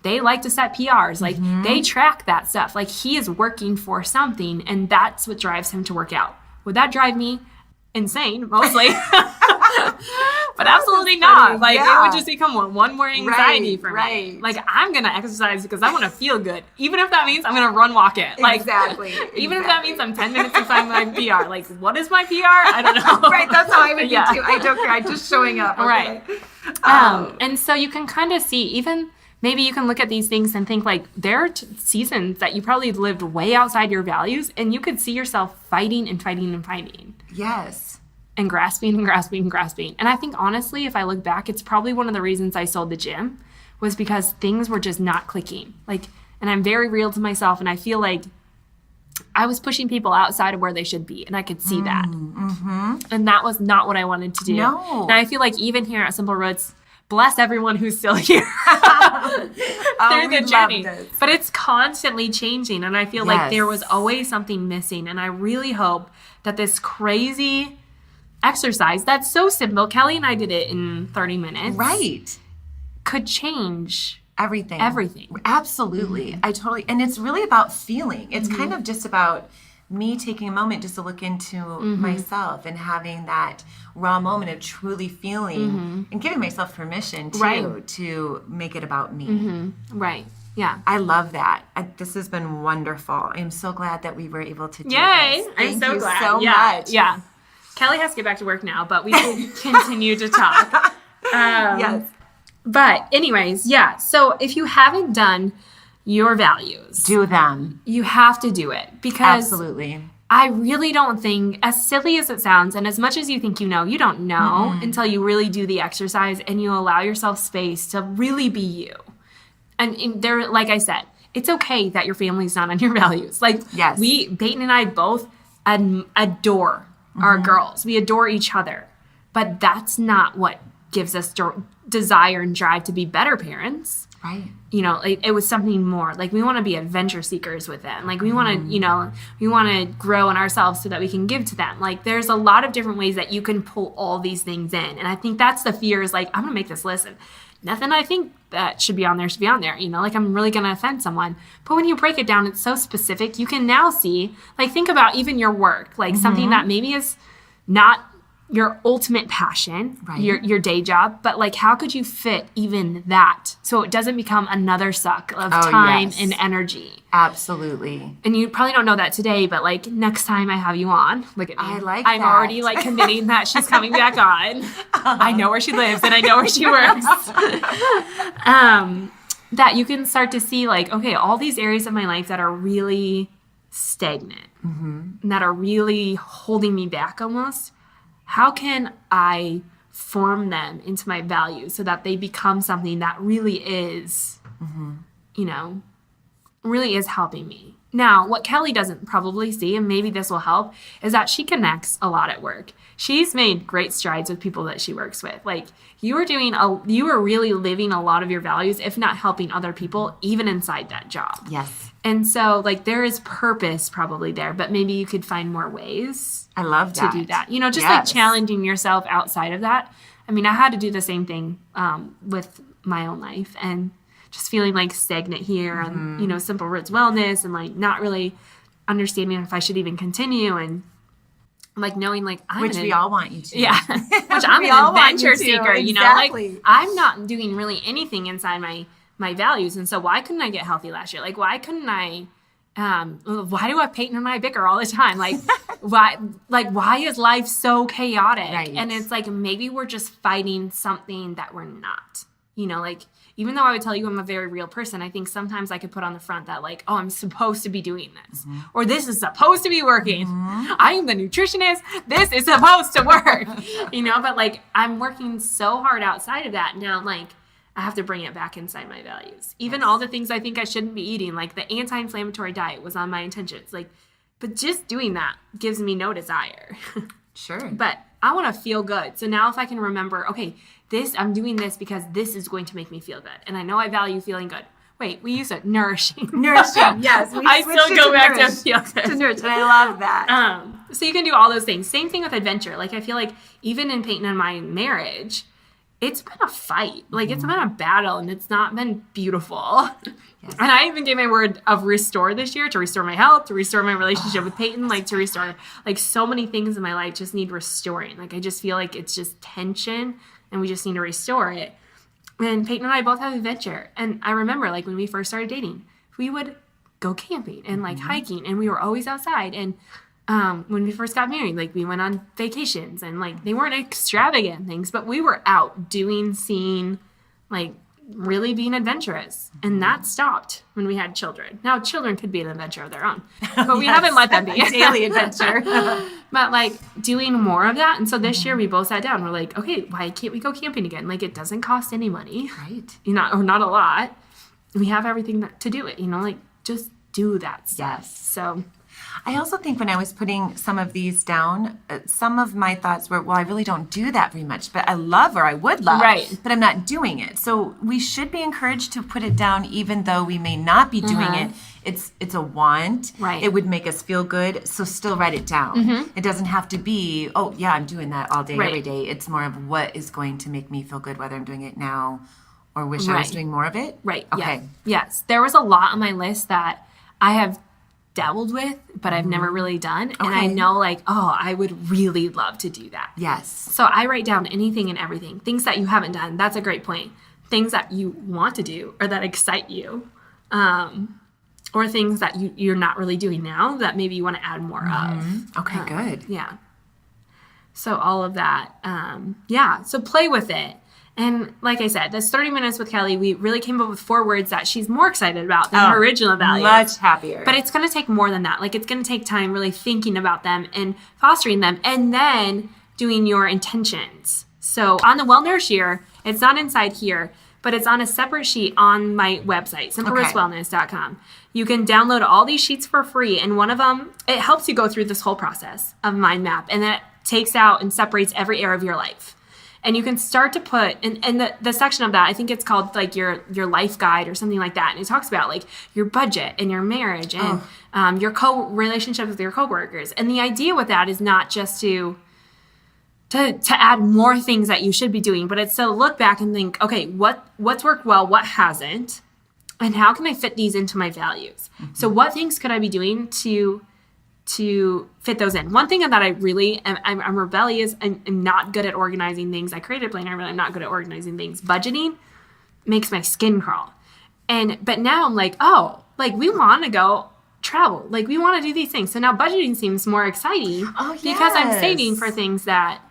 they like to set PRs. Like they track that stuff. Like he is working for something, and that's what drives him to work out. Would that drive me insane? Mostly. But absolutely not. Like it would just become one more anxiety for me. Like I'm going to exercise because I want to feel good. Even if that means I'm going to run walk it. Like exactly. Even if that means I'm 10 minutes inside my PR. Like what is my PR? I don't know. Right. That's how I would be too. I don't care. I'm just showing up. Okay? Right. And so you can kind of see, even maybe you can look at these things and think like there are seasons that you probably lived way outside your values, and you could see yourself fighting and fighting and fighting. Yes. And grasping and grasping and grasping. And I think honestly, if I look back, it's probably one of the reasons I sold the gym was because things were just not clicking. Like, and I'm very real to myself, and I feel like I was pushing people outside of where they should be, and I could see that. And that was not what I wanted to do. No. And I feel like even here at Simple Roots, bless everyone who's still here through the journey. But it's constantly changing, and I feel like there was always something missing. And I really hope that this crazy exercise that's so simple, Kelly and I did it in 30 minutes. Right. Could change everything. Mm-hmm. Absolutely. And it's really about feeling. It's kind of just about me taking a moment just to look into myself and having that raw moment of truly feeling and giving myself permission too to make it about me. Right. Yeah. I love that. This has been wonderful. I'm so glad that we were able to do Yay. this. I'm so glad. So much. Yeah. Kelly has to get back to work now, but we can continue to talk. Yes. But anyways, yeah. So if you haven't done your values, do them. You have to do it, because absolutely. I really don't think, as silly as it sounds, and as much as you think you don't know until you really do the exercise and you allow yourself space to really be you. And there, like I said, it's okay that your family's not on your values. Like Peyton and I both adore our girls. We adore each other. But that's not what gives us desire and drive to be better parents. Right. It was something more. Like we want to be adventure seekers with them. Like we want to, we want to grow in ourselves so that we can give to them. Like there's a lot of different ways that you can pull all these things in. And I think that's the fear is like, I'm going to make this list of nothing I think that should be on there should be on there. Like I'm really going to offend someone. But when you break it down, it's so specific. You can now see, like think about even your work, like something that maybe is not your ultimate passion, Right. your day job, but like how could you fit even that so it doesn't become another suck of time yes. and energy? Absolutely. And you probably don't know that today, but like next time I have you on, look at me. I like I'm that. already like committing that she's coming back on. I know where she lives and I know where she works. That you can start to see like, okay, all these areas of my life that are really stagnant, and that are really holding me back almost. How can I form them into my values so that they become something that really is, really is helping me? Now, what Kelly doesn't probably see, and maybe this will help, is that she connects a lot at work. She's made great strides with people that she works with. Like you are really living a lot of your values, if not helping other people, even inside that job. Yes. And so like there is purpose probably there, but maybe you could find more ways I love that. to do that. Just Yes. like challenging yourself outside of that. I mean, I had to do the same thing with my own life and just feeling like stagnant here on, Simple Roots Wellness and like not really understanding if I should even continue and like knowing like Which we all want you to. Yeah. Which I'm We all an want you adventure to, seeker, exactly. like I'm not doing really anything inside my values. And so why couldn't I get healthy last year? Like why couldn't I why do Peyton and I bicker all the time? Like why is life so chaotic? Right. And it's like maybe we're just fighting something that we're not. Like even though I would tell you I'm a very real person, I think sometimes I could put on the front that like, oh, I'm supposed to be doing this. Or this is supposed to be working. I am the nutritionist. This is supposed to work. But like I'm working so hard outside of that. Now like I have to bring it back inside my values. Even all the things I think I shouldn't be eating, like the anti-inflammatory diet was on my intentions. Like, but just doing that gives me no desire. Sure. But I want to feel good. So now if I can remember, okay, I'm doing this because this is going to make me feel good. And I know I value feeling good. Wait, we used it nourishing. Nourishing, yes. I still go back to feel good. To nourish, and I love that. So you can do all those things. Same thing with adventure. Like I feel like even in Peyton and my marriage, it's been a fight. Like it's been a battle and it's not been beautiful. Yes. And I even gave my word of restore this year to restore my health, to restore my relationship with Peyton, like to restore like so many things in my life just need restoring. Like I just feel like it's just tension and we just need to restore it. And Peyton and I both have adventure. And I remember like when we first started dating, we would go camping and like hiking and we were always outside. And when we first got married, like we went on vacations and like they weren't extravagant things, but we were out doing, seeing, like really being adventurous. And that stopped when we had children. Now children could be an adventure of their own, but we haven't let them be a daily adventure. But like doing more of that. And so this year we both sat down. We're like, okay, why can't we go camping again? Like it doesn't cost any money, Right. Or not a lot. We have everything to do it, like just do that stuff. Yes. So I also think when I was putting some of these down, some of my thoughts were, well, I really don't do that very much, but I love or I would love, Right. but I'm not doing it. So we should be encouraged to put it down even though we may not be doing it. It's a want. Right. It would make us feel good. So still write it down. It doesn't have to be, oh, yeah, I'm doing that all day, Right. every day. It's more of what is going to make me feel good, whether I'm doing it now or wish I was Right. doing more of it. Right. Okay. Yes. There was a lot on my list that I have dabbled with, but I've never really done. And I Okay. know like, oh, I would really love to do that. Yes. So I write down anything and everything. Things that you haven't done. That's a great point. Things that you want to do or that excite you. Or things that you're not really doing now that maybe you want to add more of. Okay, good. Yeah. So all of that. So play with it. And like I said, this 30 minutes with Kelly, we really came up with 4 words that she's more excited about than her original values. Much happier. But it's going to take more than that. Like it's going to take time really thinking about them and fostering them and then doing your intentions. So on the Wellness Year, it's not inside here, but it's on a separate sheet on my website, simplerootswellness.com. You can download all these sheets for free. And one of them, it helps you go through this whole process of mind map. And then it takes out and separates every area of your life. And you can start to put, and the section of that, I think it's called like your life guide or something like that. And it talks about like your budget and your marriage and your relationship with your coworkers. And the idea with that is not just to to add more things that you should be doing, but it's to look back and think, okay, what's worked well, what hasn't, and how can I fit these into my values? So what things could I be doing to fit those in? One thing that I really I'm rebellious. I'm not good at organizing things. I created a planner, but I'm not good at organizing things. Budgeting makes my skin crawl. But now I'm like, oh, like we want to go travel. Like we want to do these things. So now budgeting seems more exciting because I'm saving for things that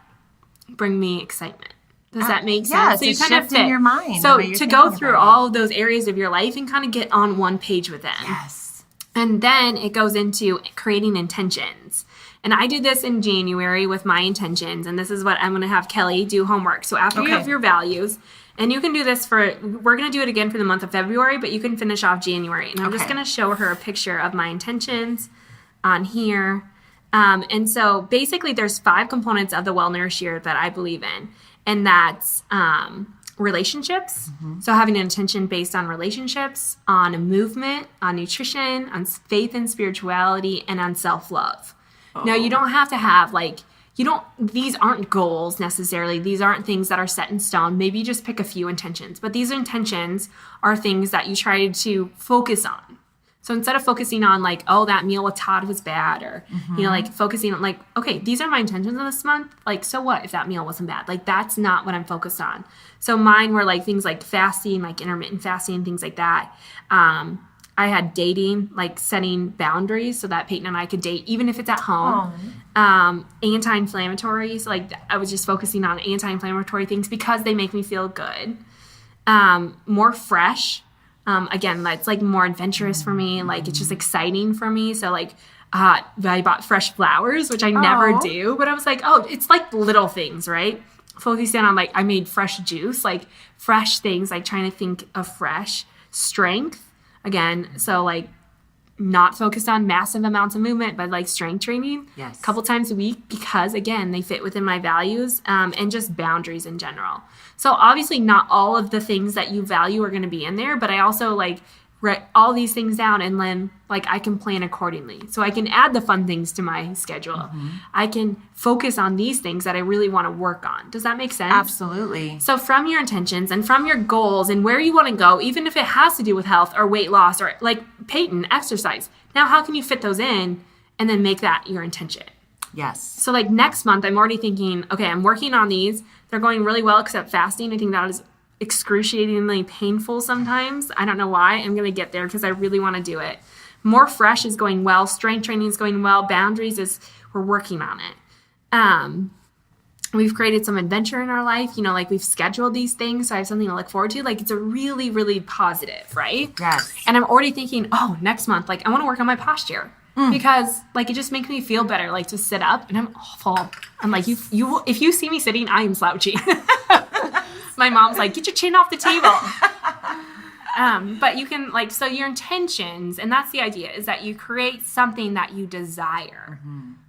bring me excitement. Does that make sense? So you kind of fit in your mind. So to go through all of those areas of your life and kind of get on one page with them. Yes. And then it goes into creating intentions. And I did this in January with my intentions. And this is what I'm going to have Kelly do homework. So after you have your values, and you can do this we're going to do it again for the month of February, but you can finish off January. And I'm just going to show her a picture of my intentions on here. And so basically there's 5 components of the Well-Nourished Year that I believe in. And that's relationships. So having an intention based on relationships, on movement, on nutrition, on faith and spirituality, and on self-love. Now, you don't have to have these aren't goals necessarily. These aren't things that are set in stone. Maybe you just pick a few intentions. But these intentions are things that you try to focus on. So instead of focusing on like, oh, that meal with Todd was bad, or, like focusing on like, okay, these are my intentions this month. Like, so what if that meal wasn't bad? Like, that's not what I'm focused on. So mine were like things like fasting, like intermittent fasting, things like that. I had dating, like setting boundaries so that Peyton and I could date, even if it's at home. Anti-inflammatory. So like I was just focusing on anti-inflammatory things because they make me feel good. More fresh. Again, that's like more adventurous for me. Like it's just exciting for me. So like I bought fresh flowers, which I never do. But I was like, oh, it's like little things, right? Focusing on like I made fresh juice, like fresh things, like trying to think of fresh. Strength. Again, so like not focused on massive amounts of movement, but like strength training a couple times a week because, again, they fit within my values and just boundaries in general. So obviously not all of the things that you value are going to be in there, but I also like write all these things down and then like I can plan accordingly. So I can add the fun things to my schedule. I can focus on these things that I really want to work on. Does that make sense? Absolutely. So from your intentions and from your goals and where you want to go, even if it has to do with health or weight loss or like Peyton, exercise. Now, how can you fit those in and then make that your intention? Yes. So like next month, I'm already thinking, okay, I'm working on these. They're going really well except fasting. I think that is excruciatingly painful sometimes. I don't know why. I'm going to get there because I really want to do it. More fresh is going well. Strength training is going well. Boundaries is we're working on it. We've created some adventure in our life. Like we've scheduled these things. So I have something to look forward to. Like it's a really, really positive, right? Yes. And I'm already thinking, oh, next month, like I want to work on my posture. Because like it just makes me feel better, like to sit up, and I'm awful. I'm like, if you see me sitting, I am slouchy. My mom's like, get your chin off the table. But you can like, so your intentions, and that's the idea, is that you create something that you desire.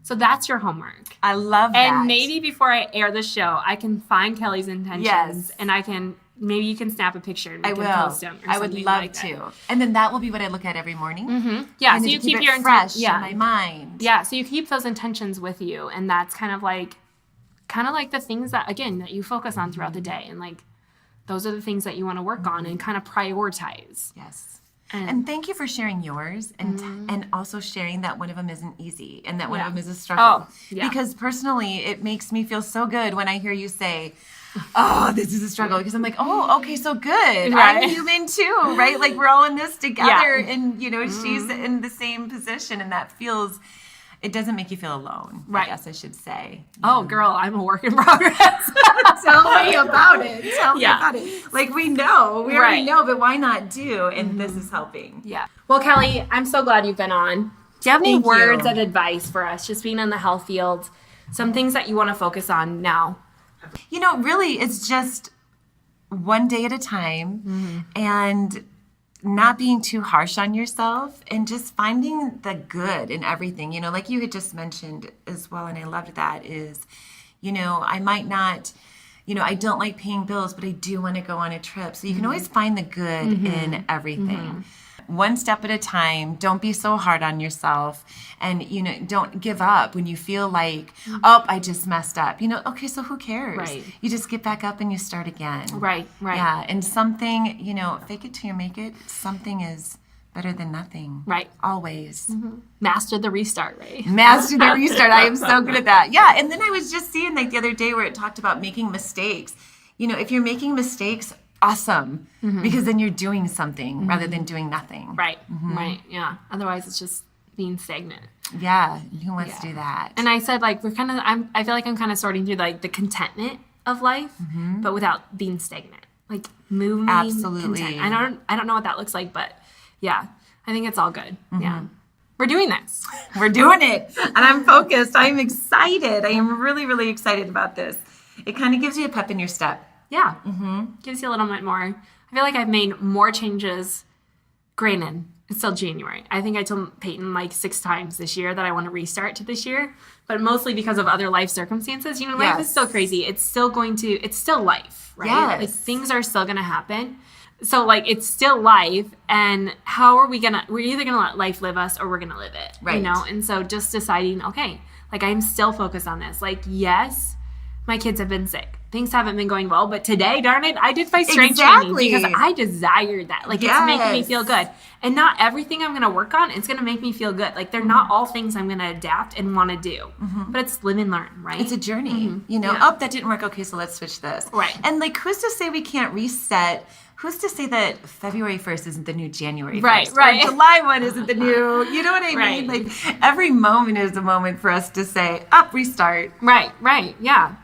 So that's your homework. I love that. And maybe before I air the show, I can find Kelly's intentions, and maybe you can snap a picture and we can post them. Or I would love to. And then that will be what I look at every morning. Yeah, and so you keep your fresh in my mind. Yeah, so you keep those intentions with you, and that's kind of like the things that, again, that you focus on throughout the day, and like those are the things that you want to work on and kind of prioritize. Yes. And thank you for sharing yours and also sharing that one of them isn't easy and that one of them is a struggle. Because personally, it makes me feel so good when I hear you say, oh, this is a struggle. Because I'm like, oh, okay, so good. Right. I'm human too, right? Like we're all in this together and, she's in the same position and that feels... It doesn't make you feel alone, right? I guess I should say. Oh, girl, I'm a work in progress. Tell me about it. Tell me about it. Like we already know, but why not do? And this is helping. Yeah. Well, Kelly, I'm so glad you've been on. Do you have any words of advice for us, just being in the health field? Some things that you want to focus on now? Really, it's just one day at a time and not being too harsh on yourself and just finding the good in everything, like you had just mentioned as well. And I loved that is, I might not, I don't like paying bills, but I do want to go on a trip. So you can always find the good in everything. one step at a time. Don't be so hard on yourself. And, don't give up when you feel like, oh, I just messed up. Okay, so who cares? Right. You just get back up and you start again. Right. Yeah, and something, fake it till you make it. Something is better than nothing. Right. Always. Master the restart, right? Master the restart. I am so good at that. Yeah, and then I was just seeing the other day where it talked about making mistakes. If you're making mistakes, awesome, because then you're doing something rather than doing nothing. Right. Yeah. Otherwise, it's just being stagnant. Yeah. Who wants to do that? And I said, I feel like I'm kind of sorting through the contentment of life, but without being stagnant. Moving. Absolutely. Content. I don't know what that looks like, but yeah, I think it's all good. Yeah. We're doing this. We're doing it. And I'm focused. I'm excited. I am really, really excited about this. It kind of gives you a pep in your step. Yeah. Gives you a little bit more. I feel like I've made more changes. Granted, it's still January. I think I told Peyton 6 times this year that I want to restart to this year, but mostly because of other life circumstances. Life is still crazy. It's still life, right? Yes. Things are still going to happen. So it's still life, and how are we're either going to let life live us or we're going to live it, right? And so just deciding, okay, I'm still focused on this. Yes, my kids have been sick. Things haven't been going well, but today, darn it, I did my strength training because I desired that. It's making me feel good. And not everything I'm going to work on is going to make me feel good. They're not all things I'm going to adapt and want to do. But it's live and learn, right? It's a journey. Oh, that didn't work. Okay, so let's switch this. Right. And who's to say we can't reset? Who's to say that February 1st isn't the new January 1st? Right. Or July 1 isn't the new, you know what I mean? Every moment is a moment for us to say, restart. Right, yeah.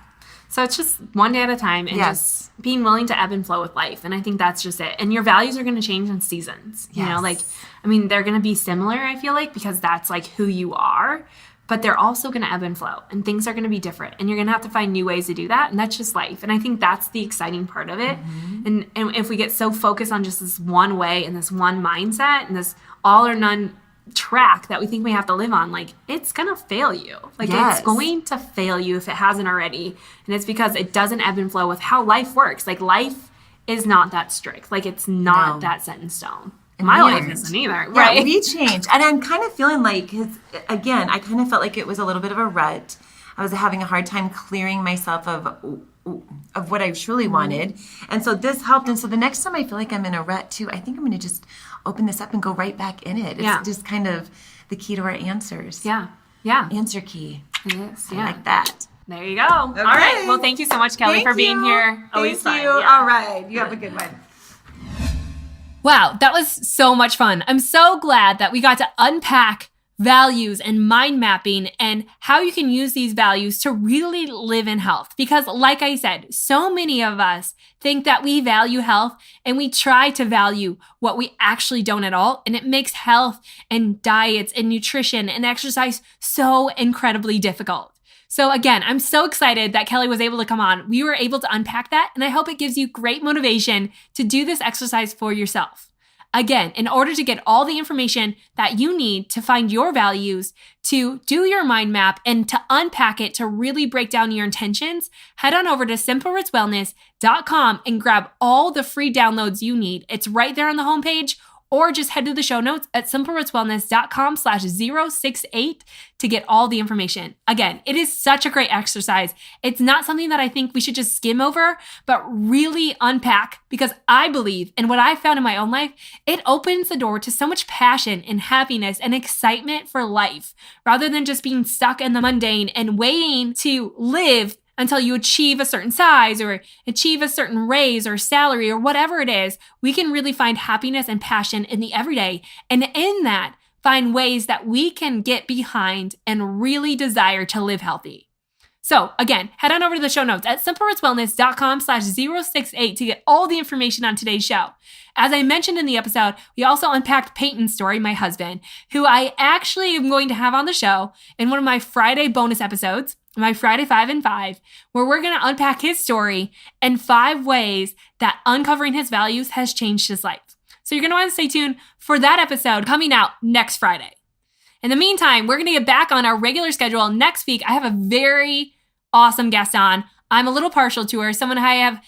So it's just one day at a time and just being willing to ebb and flow with life. And I think that's just it. And your values are going to change in seasons. Yes. They're going to be similar, I feel because that's who you are. But they're also going to ebb and flow. And things are going to be different. And you're going to have to find new ways to do that. And that's just life. And I think that's the exciting part of it. And if we get so focused on just this one way and this one mindset and this all or none track that we think we have to live on, it's gonna fail you. It's going to fail you if it hasn't already, and it's because it doesn't ebb and flow with how life works. Life is not that strict. It's not that set in stone. And my life isn't either. Right? Yeah, we change, and I'm kind of feeling because again, I kind of felt like it was a little bit of a rut. I was having a hard time clearing myself of what I truly wanted, and so this helped. And so the next time I feel like I'm in a rut too, I think I'm going to just open this up and go right back in it. It's just kind of the key to our answers. Yeah. Answer key. It is. I like that. There you go. Okay. All right. Well, thank you so much, Kelly, for being here. Always fun. Thank you. Yeah. All right. You have a good one. Wow, that was so much fun. I'm so glad that we got to unpack values and mind mapping and how you can use these values to really live in health. Because like I said, so many of us think that we value health and we try to value what we actually don't at all. And it makes health and diets and nutrition and exercise so incredibly difficult. So again, I'm so excited that Kelly was able to come on. We were able to unpack that, and I hope it gives you great motivation to do this exercise for yourself. Again, in order to get all the information that you need to find your values, to do your mind map, and to unpack it to really break down your intentions, head on over to simplerootswellness.com and grab all the free downloads you need. It's right there on the homepage, or just head to the show notes at simplerootswellness.com/068 to get all the information. Again, it is such a great exercise. It's not something that I think we should just skim over, but really unpack, because I believe, and what I found in my own life, it opens the door to so much passion and happiness and excitement for life, rather than just being stuck in the mundane and waiting to live until you achieve a certain size or achieve a certain raise or salary or whatever it is. We can really find happiness and passion in the everyday. And in that, find ways that we can get behind and really desire to live healthy. So again, head on over to the show notes at simplerootswellness.com/068 to get all the information on today's show. As I mentioned in the episode, we also unpacked Peyton's story, my husband, who I actually am going to have on the show in one of my Friday bonus episodes, my Friday 5 and 5, where we're going to unpack his story and 5 ways that uncovering his values has changed his life. So you're going to want to stay tuned for that episode coming out next Friday. In the meantime, we're going to get back on our regular schedule next week. I have a very awesome guest on. I'm a little partial to her, someone I have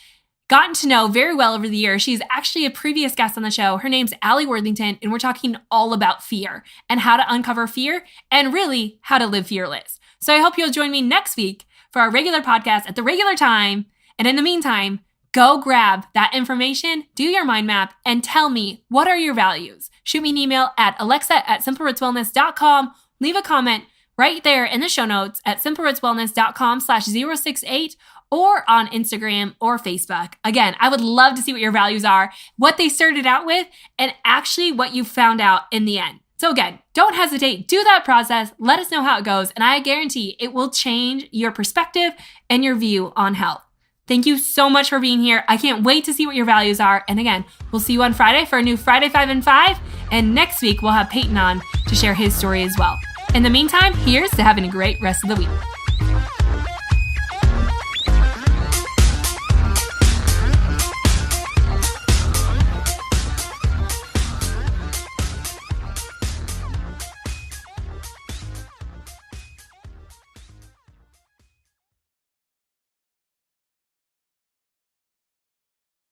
gotten to know very well over the years. She's actually a previous guest on the show. Her name's Allie Worthington, and we're talking all about fear and how to uncover fear and really how to live fearless. So I hope you'll join me next week for our regular podcast at the regular time. And in the meantime, go grab that information, do your mind map, and tell me, what are your values? Shoot me an email at alexa@simplerootswellness.com. Leave a comment right there in the show notes at simplerootswellness.com/068 or on Instagram or Facebook. Again, I would love to see what your values are, what they started out with, and actually what you found out in the end. So again, don't hesitate, do that process, let us know how it goes, and I guarantee it will change your perspective and your view on health. Thank you so much for being here. I can't wait to see what your values are. And again, we'll see you on Friday for a new Friday 5 and 5. And next week, we'll have Peyton on to share his story as well. In the meantime, here's to having a great rest of the week.